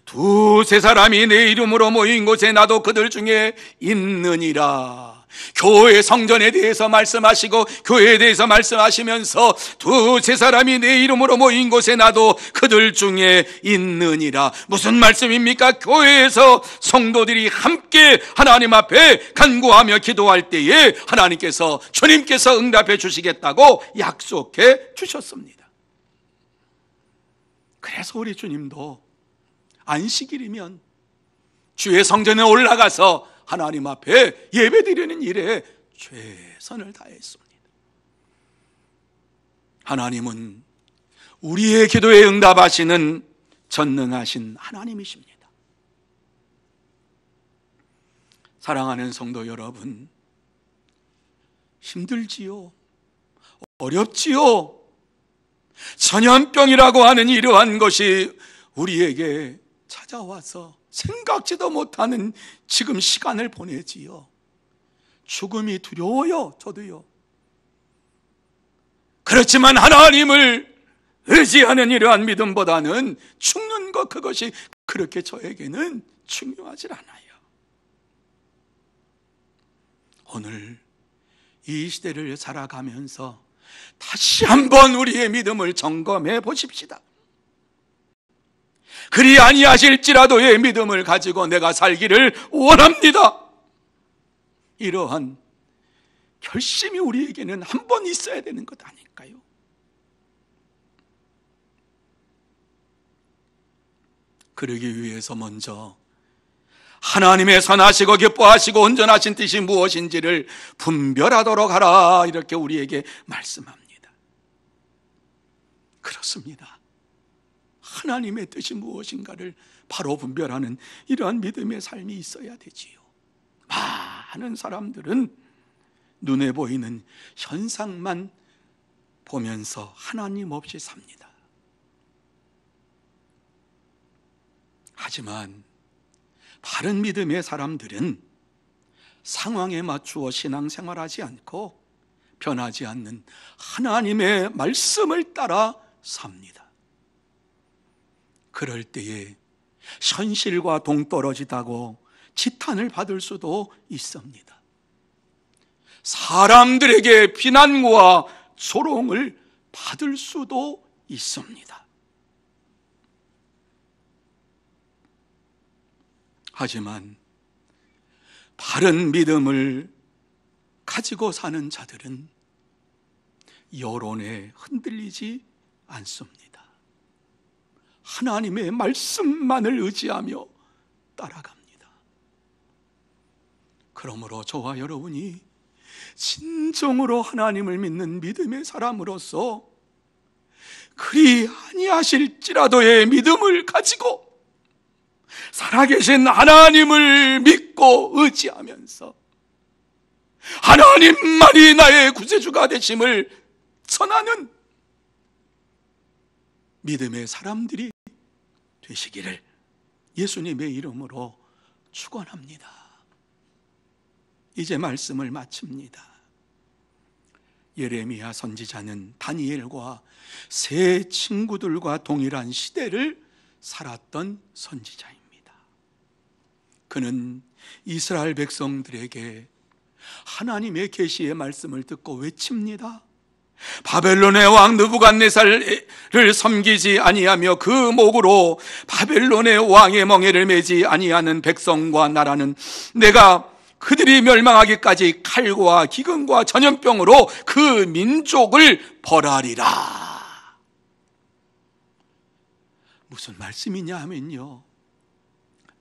두세 사람이 내 이름으로 모인 곳에 나도 그들 중에 있느니라. 교회 성전에 대해서 말씀하시고 교회에 대해서 말씀하시면서 두세 사람이 내 이름으로 모인 곳에 나도 그들 중에 있느니라. 무슨 말씀입니까? 교회에서 성도들이 함께 하나님 앞에 간구하며 기도할 때에 하나님께서, 주님께서 응답해 주시겠다고 약속해 주셨습니다. 그래서 우리 주님도 안식일이면 주의 성전에 올라가서 하나님 앞에 예배드리는 일에 최선을 다했습니다. 하나님은 우리의 기도에 응답하시는 전능하신 하나님이십니다. 사랑하는 성도 여러분, 힘들지요? 어렵지요? 전염병이라고 하는 이러한 것이 우리에게 찾아와서 생각지도 못하는 지금 시간을 보내지요. 죽음이 두려워요. 저도요. 그렇지만 하나님을 의지하는 이러한 믿음보다는 죽는 것, 그것이 그렇게 저에게는 중요하지 않아요. 오늘 이 시대를 살아가면서 다시 한번 우리의 믿음을 점검해 보십시다. 그리 아니하실지라도의 믿음을 가지고 내가 살기를 원합니다. 이러한 결심이 우리에게는 한 번 있어야 되는 것 아닐까요? 그러기 위해서 먼저 하나님의 선하시고 기뻐하시고 온전하신 뜻이 무엇인지를 분별하도록 하라, 이렇게 우리에게 말씀합니다. 그렇습니다. 하나님의 뜻이 무엇인가를 바로 분별하는 이러한 믿음의 삶이 있어야 되지요. 많은 사람들은 눈에 보이는 현상만 보면서 하나님 없이 삽니다. 하지만 바른 믿음의 사람들은 상황에 맞추어 신앙생활하지 않고 변하지 않는 하나님의 말씀을 따라 삽니다. 그럴 때에 현실과 동떨어지다고 지탄을 받을 수도 있습니다. 사람들에게 비난과 조롱을 받을 수도 있습니다. 하지만 바른 믿음을 가지고 사는 자들은 여론에 흔들리지 않습니다. 하나님의 말씀만을 의지하며 따라갑니다. 그러므로 저와 여러분이 진정으로 하나님을 믿는 믿음의 사람으로서 그리 아니하실지라도의 믿음을 가지고 살아계신 하나님을 믿고 의지하면서 하나님만이 나의 구세주가 되심을 선하는 믿음의 사람들이 되시기를 예수님의 이름으로 축원합니다. 이제 말씀을 마칩니다. 예레미야 선지자는 다니엘과 세 친구들과 동일한 시대를 살았던 선지자입니다. 그는 이스라엘 백성들에게 하나님의 계시의 말씀을 듣고 외칩니다. 바벨론의 왕 느부갓네살을 섬기지 아니하며 그 목으로 바벨론의 왕의 멍에를 매지 아니하는 백성과 나라는 내가 그들이 멸망하기까지 칼과 기근과 전염병으로 그 민족을 벌하리라. 무슨 말씀이냐 하면요,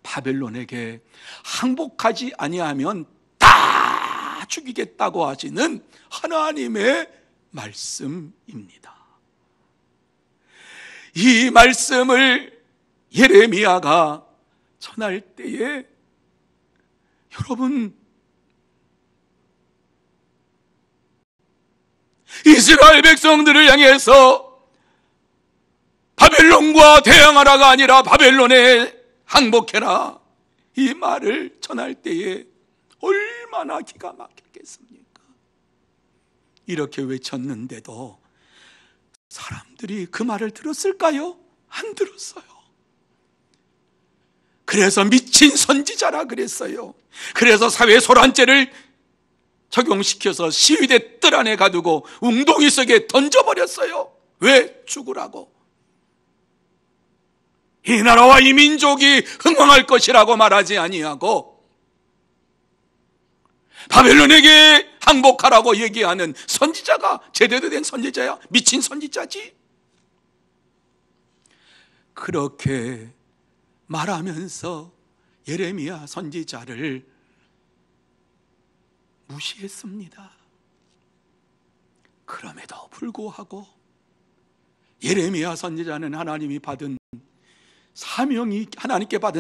바벨론에게 항복하지 아니하면 다 죽이겠다고 하시는 하나님의 말씀입니다. 이 말씀을 예레미야가 전할 때에 여러분, 이스라엘 백성들을 향해서 바벨론과 대항하라가 아니라 바벨론에 항복해라, 이 말을 전할 때에 얼마나 기가 막혔겠습니까? 이렇게 외쳤는데도 사람들이 그 말을 들었을까요? 안 들었어요. 그래서 미친 선지자라 그랬어요. 그래서 사회 소란죄를 적용시켜서 시위대 뜰 안에 가두고 웅동이 속에 던져버렸어요. 왜? 죽으라고. 이 나라와 이 민족이 흥왕할 것이라고 말하지 아니하고 바벨론에게 항복하라고 얘기하는 선지자가 제대로 된 선지자야? 미친 선지자지? 그렇게 말하면서 예레미야 선지자를 무시했습니다. 그럼에도 불구하고 예레미야 선지자는 하나님께 받은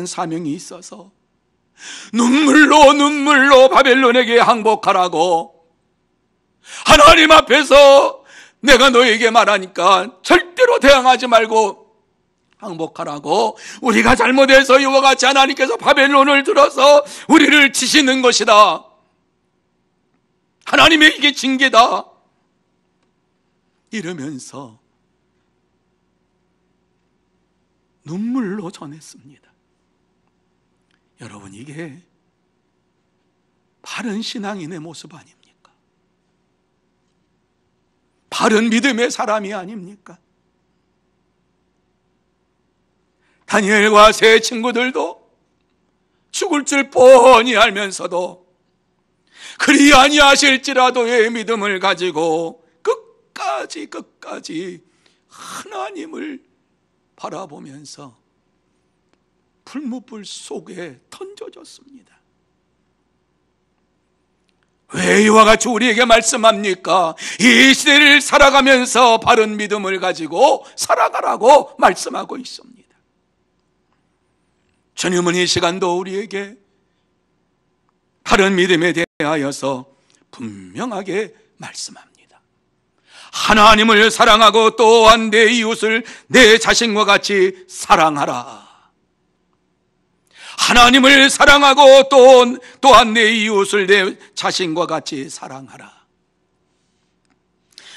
사명이 있어서 눈물로 바벨론에게 항복하라고, 하나님 앞에서 내가 너에게 말하니까 절대로 대항하지 말고 항복하라고, 우리가 잘못해서 이와 같이 하나님께서 바벨론을 들어서 우리를 치시는 것이다, 하나님의 이게 징계다, 이러면서 눈물로 전했습니다. 여러분, 이게 바른 신앙인의 모습 아닙니까? 바른 믿음의 사람이 아닙니까? 다니엘과 세 친구들도 죽을 줄 뻔히 알면서도 그리 아니하실지라도의 믿음을 가지고 끝까지 하나님을 바라보면서 불무불 속에 던져졌습니다. 왜 이와 같이 우리에게 말씀합니까? 이 시대를 살아가면서 바른 믿음을 가지고 살아가라고 말씀하고 있습니다. 주님은 이 시간도 우리에게 바른 믿음에 대하여서 분명하게 말씀합니다. 하나님을 사랑하고 또한 내 이웃을 내 자신과 같이 사랑하라. 하나님을 사랑하고 또한 내 이웃을 내 자신과 같이 사랑하라.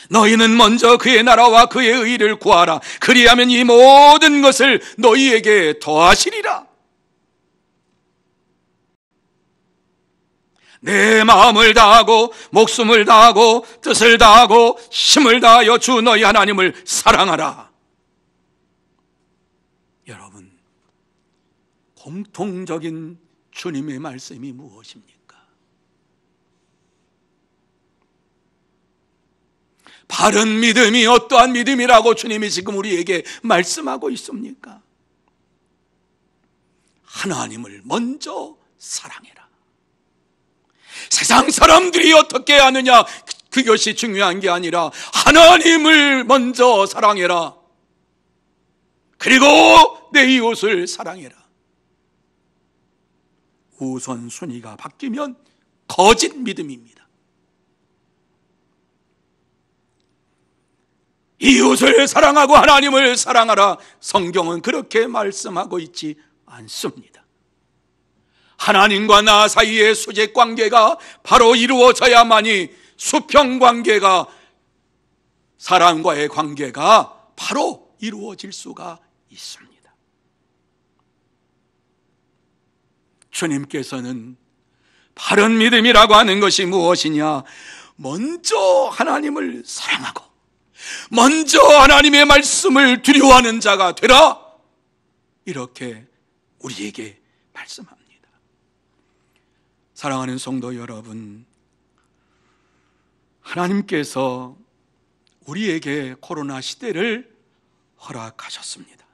너희는 먼저 그의 나라와 그의 의를 구하라. 그리하면 이 모든 것을 너희에게 더하시리라. 내 마음을 다하고 목숨을 다하고 뜻을 다하고 힘을 다하여 주 너희 하나님을 사랑하라. 여러분, 공통적인 주님의 말씀이 무엇입니까? 바른 믿음이 어떠한 믿음이라고 주님이 지금 우리에게 말씀하고 있습니까? 하나님을 먼저 사랑해라. 세상 사람들이 어떻게 하느냐, 그것이 중요한 게 아니라 하나님을 먼저 사랑해라. 그리고 내 이웃을 사랑해라. 우선순위가 바뀌면 거짓 믿음입니다. 이웃을 사랑하고 하나님을 사랑하라. 성경은 그렇게 말씀하고 있지 않습니다. 하나님과 나 사이의 수직 관계가 바로 이루어져야만이 수평 관계가, 사람과의 관계가 바로 이루어질 수가 있습니다. 주님께서는 바른 믿음이라고 하는 것이 무엇이냐? 먼저 하나님을 사랑하고 먼저 하나님의 말씀을 두려워하는 자가 되라, 이렇게 우리에게 말씀합니다. 사랑하는 성도 여러분, 하나님께서 우리에게 코로나 시대를 허락하셨습니다.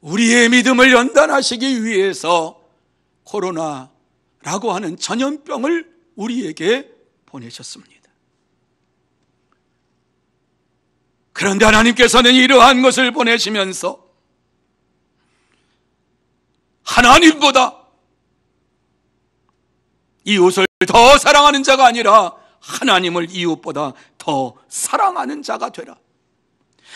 우리의 믿음을 연단하시기 위해서 코로나라고 하는 전염병을 우리에게 보내셨습니다. 그런데 하나님께서는 이러한 것을 보내시면서 하나님보다 이웃을 더 사랑하는 자가 아니라 하나님을 이웃보다 더 사랑하는 자가 되라.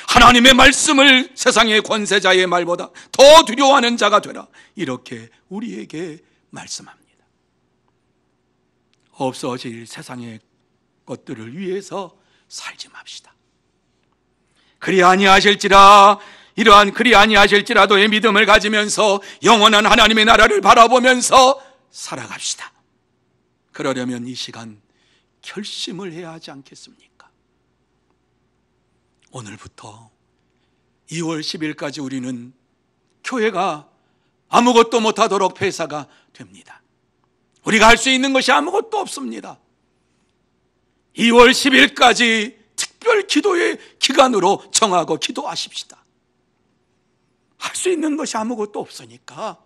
하나님의 말씀을 세상의 권세자의 말보다 더 두려워하는 자가 되라. 이렇게 우리에게 말씀합니다. 없어질 세상의 것들을 위해서 살지 맙시다. 그리 아니하실지라도의 믿음을 가지면서 영원한 하나님의 나라를 바라보면서 살아갑시다. 그러려면 이 시간 결심을 해야 하지 않겠습니까? 오늘부터 2월 10일까지 우리는 교회가 아무것도 못하도록 폐사가 됩니다. 우리가 할 수 있는 것이 아무것도 없습니다. 2월 10일까지 특별 기도의 기간으로 정하고 기도하십시다. 할 수 있는 것이 아무것도 없으니까,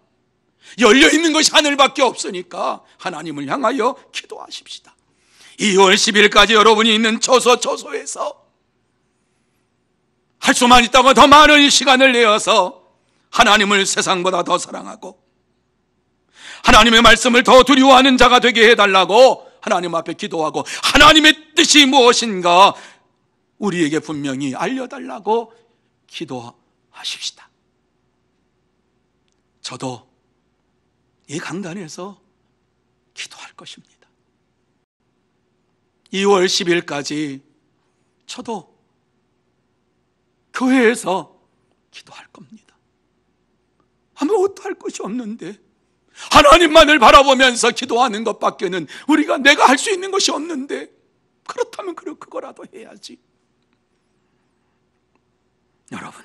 열려있는 것이 하늘밖에 없으니까 하나님을 향하여 기도하십시다. 2월 10일까지 여러분이 있는 처소에서 할 수만 있다고 더 많은 시간을 내어서 하나님을 세상보다 더 사랑하고 하나님의 말씀을 더 두려워하는 자가 되게 해달라고 하나님 앞에 기도하고, 하나님의 뜻이 무엇인가 우리에게 분명히 알려달라고 기도하십시다. 저도 이 강단에서 기도할 것입니다. 2월 10일까지 저도 교회에서 기도할 겁니다. 아무것도 할 것이 없는데 하나님만을 바라보면서 기도하는 것밖에는 내가 할 수 있는 것이 없는데, 그렇다면 그거라도 해야지. 여러분,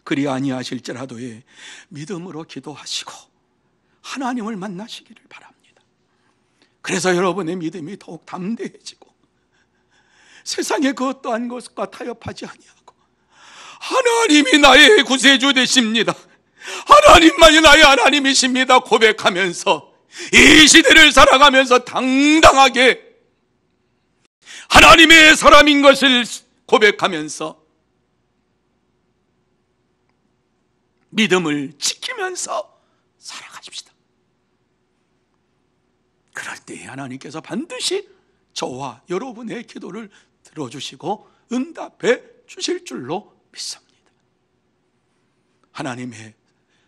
그리 아니하실지라도의 믿음으로 기도하시고 하나님을 만나시기를 바랍니다. 그래서 여러분의 믿음이 더욱 담대해지고 세상의 그 어떠한 것과 타협하지 아니하고 하나님이 나의 구세주 되십니다, 하나님만이 나의 하나님이십니다 고백하면서 이 시대를 살아가면서 당당하게 하나님의 사람인 것을 고백하면서 믿음을 지키면서 살아가십시다. 그럴 때 하나님께서 반드시 저와 여러분의 기도를 들어주시고 응답해 주실 줄로 믿습니다. 하나님의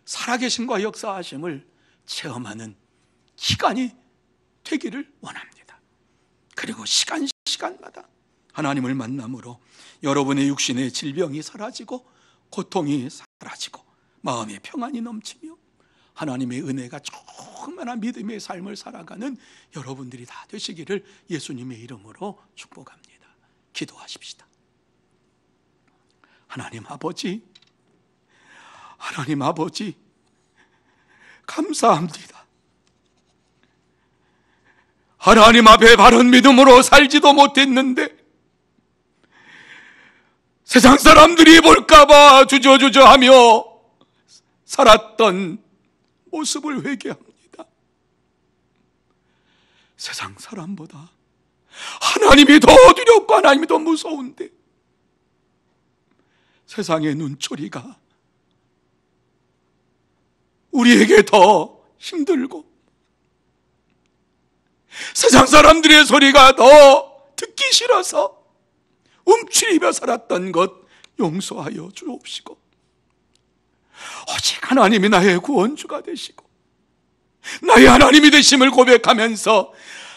살아계심과 역사하심을 체험하는 시간이 되기를 원합니다. 그리고 시간마다 하나님을 만남으로 여러분의 육신의 질병이 사라지고 고통이 사라지고 마음의 평안이 넘치며 하나님의 은혜가 충만한 믿음의 삶을 살아가는 여러분들이 다 되시기를 예수님의 이름으로 축복합니다. 기도하십시다. 하나님 아버지, 감사합니다. 하나님 앞에 바른 믿음으로 살지도 못했는데 세상 사람들이 볼까봐 주저주저하며 살았던 모습을 회개합니다. 세상 사람보다 하나님이 더 두렵고 하나님이 더 무서운데 세상의 눈초리가 우리에게 더 힘들고 세상 사람들의 소리가 더 듣기 싫어서 움츠리며 살았던 것 용서하여 주옵시고 오직 하나님이 나의 구원주가 되시고 나의 하나님이 되심을 고백하면서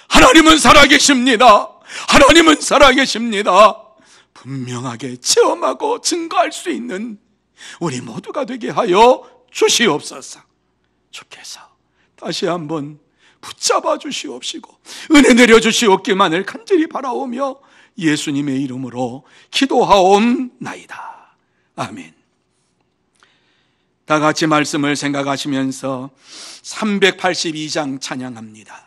하나님은 살아계십니다, 하나님은 살아계십니다 분명하게 체험하고 증거할 수 있는 우리 모두가 되게 하여 주시옵소서. 주께서 다시 한번 붙잡아 주시옵시고 은혜 내려 주시옵기만을 간절히 바라오며 예수님의 이름으로 기도하옵나이다. 아멘. 다 같이 말씀을 생각하시면서 382장 찬양합니다.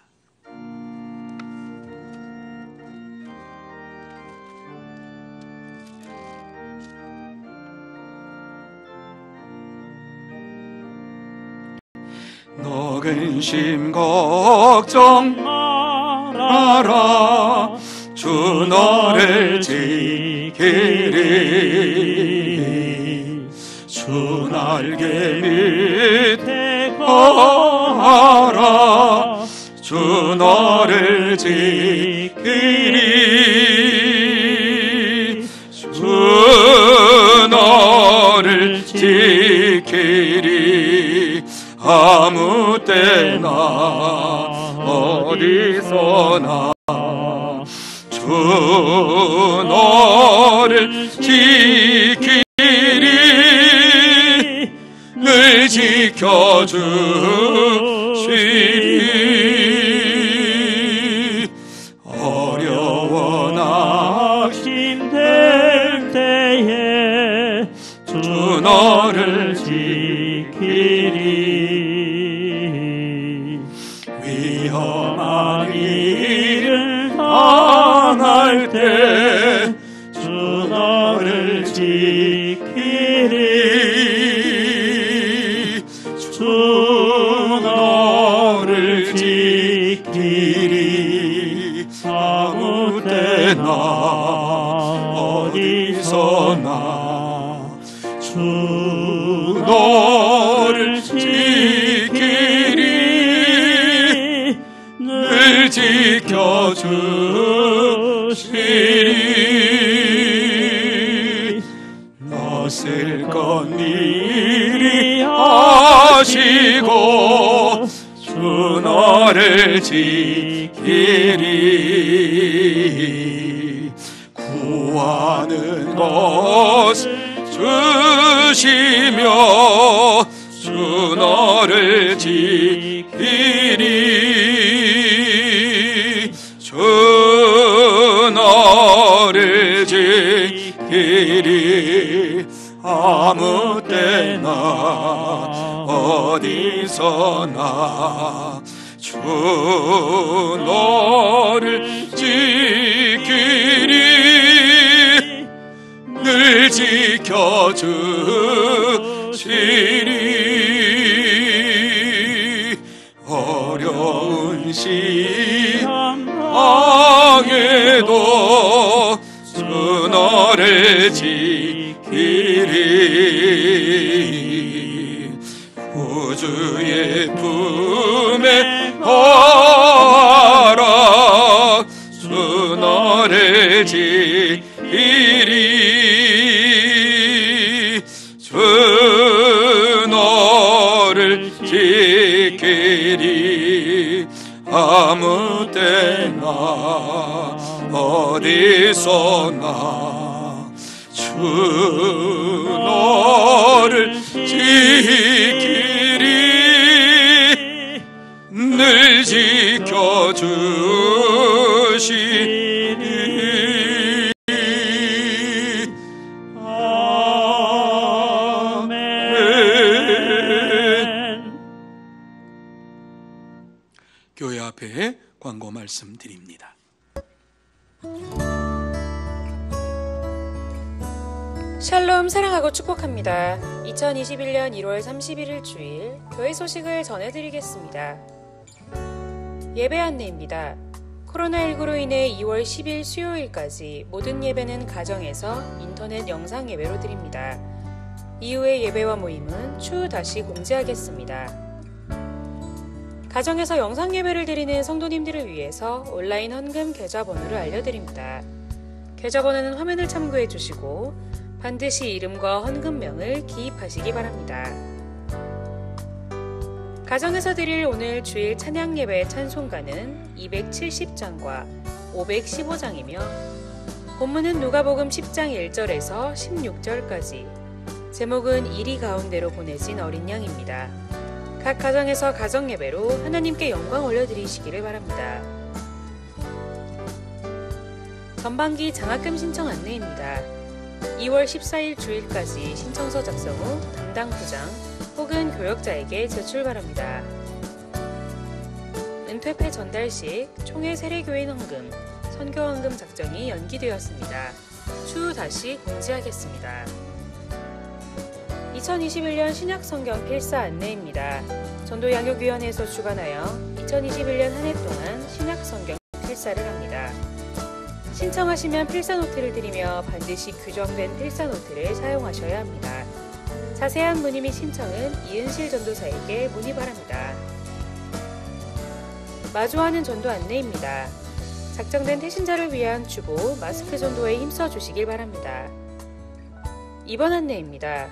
너 근심 걱정 말아라, 주 너를 지키리. 주 날개 밑에 거하라, 주 너를 지키리. 주 너를 지키리. 아무 때나 어디서나 주 너를 지키리. 늘 지켜주시리. 어려워 낙심될 때에 주 너를 지키리. 위험한 일을 당할 때 주 너를 지키리. 주 너를 지키리. 아무 때나 어디서나 주 너를 지키리. 늘 지켜주시리. 너 쓸건 일이 하시고 주 너를 지키리. 구하는 것을 주시며 주 너를 지키리. 주 너를 지키리. 아무 때나 어디서나 주 너를 지키리. 늘 지켜주시리. 어려운 시험당해도 주 너를 지키리. 구주의 품에 거하라, 주 너를 지키리. 주 너를 지키리. 아무 때나 어디서나 주 너를 지키리. 늘 지켜주시리. 아멘. 교회 앞에 광고 있다고 말씀드립니다. 샬롬, 사랑하고 축복합니다. 2021년 1월 31일 주일 교회 소식을 전해드리겠습니다. 예배 안내입니다. 코로나19로 인해 2월 10일 수요일까지 모든 예배는 가정에서 인터넷 영상 예배로 드립니다. 이후의 예배와 모임은 추후 다시 공지하겠습니다. 가정에서 영상 예배를 드리는 성도님들을 위해서 온라인 헌금 계좌번호를 알려드립니다. 계좌번호는 화면을 참고해 주시고 반드시 이름과 헌금명을 기입하시기 바랍니다. 가정에서 드릴 오늘 주일 찬양 예배의 찬송가는 270장과 515장이며 본문은 누가복음 10장 1절에서 16절까지, 제목은 이리 가운데로 보내진 어린 양입니다. 각 가정에서 가정 예배로 하나님께 영광 올려드리시기를 바랍니다. 전반기 장학금 신청 안내입니다. 2월 14일 주일까지 신청서 작성 후 담당 부장 혹은 교역자에게 제출 바랍니다. 은퇴패 전달식, 총회 세례교인 헌금, 선교 헌금 작정이 연기되었습니다. 추후 다시 공지하겠습니다. 2021년 신약성경 필사 안내입니다. 전도양육위원회에서 주관하여 2021년 한 해 동안 신약성경 필사를 합니다. 신청하시면 필사노트를 드리며 반드시 규정된 필사노트를 사용하셔야 합니다. 자세한 문의 및 신청은 이은실 전도사에게 문의 바랍니다. 마주하는 전도 안내입니다. 작정된 태신자를 위한 주보, 마스크 전도에 힘써 주시길 바랍니다. 입원 안내입니다.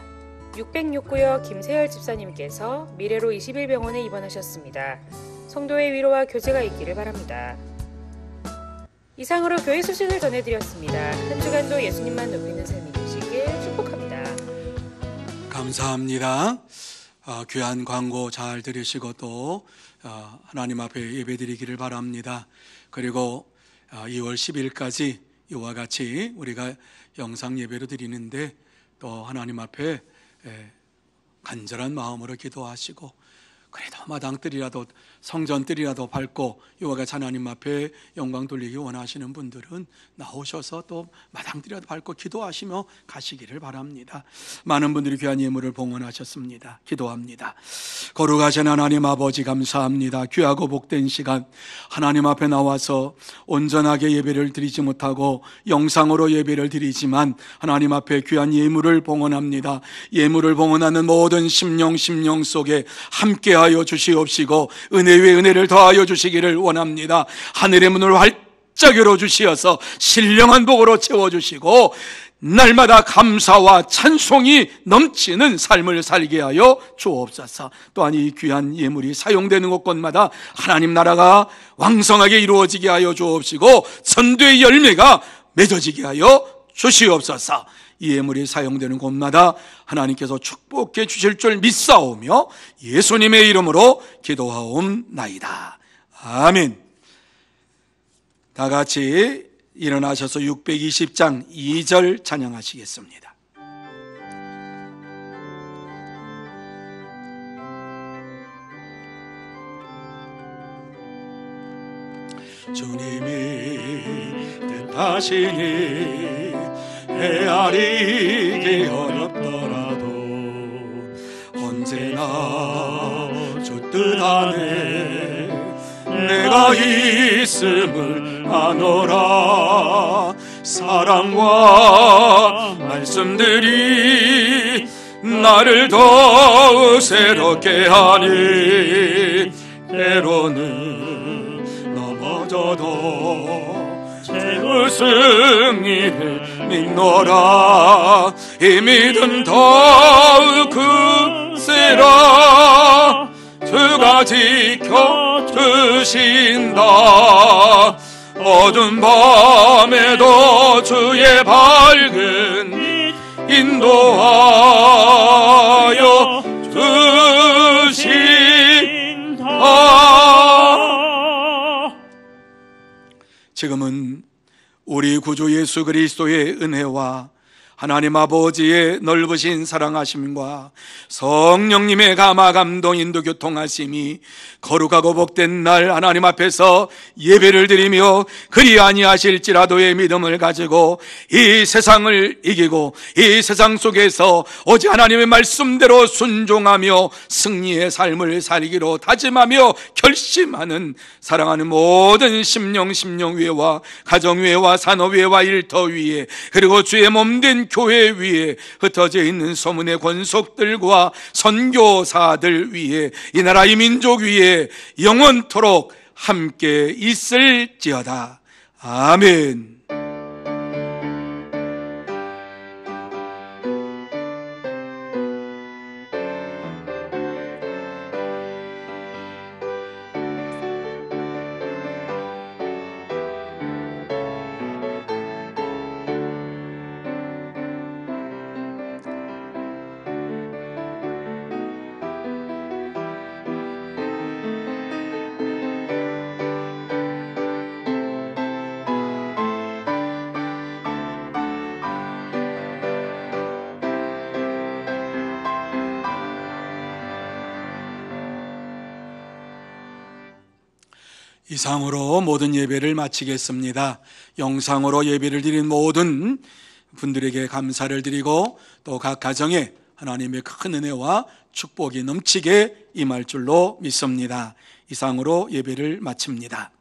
606구역 김세열 집사님께서 미래로 21병원에 입원하셨습니다. 성도의 위로와 교제가 있기를 바랍니다. 이상으로 교회 소식을 전해드렸습니다. 한 주간도 예수님만 높이는 삶이 되시길 축복합니다. 감사합니다. 귀한 광고 잘 들으시고 또 하나님 앞에 예배드리기를 바랍니다. 그리고 2월 10일까지 이와 같이 우리가 영상 예배를 드리는데 또 하나님 앞에 간절한 마음으로 기도하시고, 그래도 마당들이라도 성전들이라도 밟고 이와 같이 하나님 앞에 영광 돌리기 원하시는 분들은 나오셔서 또 마당들이라도 밟고 기도하시며 가시기를 바랍니다. 많은 분들이 귀한 예물을 봉헌하셨습니다. 기도합니다. 거룩하신 하나님 아버지, 감사합니다. 귀하고 복된 시간 하나님 앞에 나와서 온전하게 예배를 드리지 못하고 영상으로 예배를 드리지만 하나님 앞에 귀한 예물을 봉헌합니다. 예물을 봉헌하는 모든 심령 속에 함께하여 주시옵시고 은혜 위에 은혜를 더하여 주시기를 원합니다. 하늘의 문을 활짝 열어주시어서 신령한 복으로 채워주시고 날마다 감사와 찬송이 넘치는 삶을 살게 하여 주옵소서. 또한 이 귀한 예물이 사용되는 곳곳마다 하나님 나라가 왕성하게 이루어지게 하여 주옵시고 전도의 열매가 맺어지게 하여 주시옵소서. 이 예물이 사용되는 곳마다 하나님께서 축복해 주실 줄 믿사오며 예수님의 이름으로 기도하옵나이다. 아멘. 다 같이 일어나셔서 620장 2절 찬양하시겠습니다. 주님이 뜻하시니 헤아리기 어렵더라도 언제나 주 뜻 안에 내가 있음을 아노라. 사랑과 말씀들이 나를 더욱 새롭게 하니 때로는 넘어져도 최후 승리를 믿노라. 이 믿음 더욱 크세라. 주가 지켜주신다. 어두운 밤에도 주의 밝은 인도하여 주신다. 지금은 우리 구주 예수 그리스도의 은혜와 하나님 아버지의 넓으신 사랑하심과 성령님의 감화 감동 인도 교통하심이 거룩하고 복된 날 하나님 앞에서 예배를 드리며 그리 아니하실지라도의 믿음을 가지고 이 세상을 이기고 이 세상 속에서 오직 하나님의 말씀대로 순종하며 승리의 삶을 살기로 다짐하며 결심하는 사랑하는 모든 심령위에와 가정위에와 산업위에와 일터위에 그리고 주의 몸된 교회 위에 흩어져 있는 소문의 권속들과 선교사들 위에 이 나라 이 민족 위에 영원토록 함께 있을지어다. 아멘. 이상으로 모든 예배를 마치겠습니다. 영상으로 예배를 드린 모든 분들에게 감사를 드리고 또 각 가정에 하나님의 큰 은혜와 축복이 넘치게 임할 줄로 믿습니다. 이상으로 예배를 마칩니다.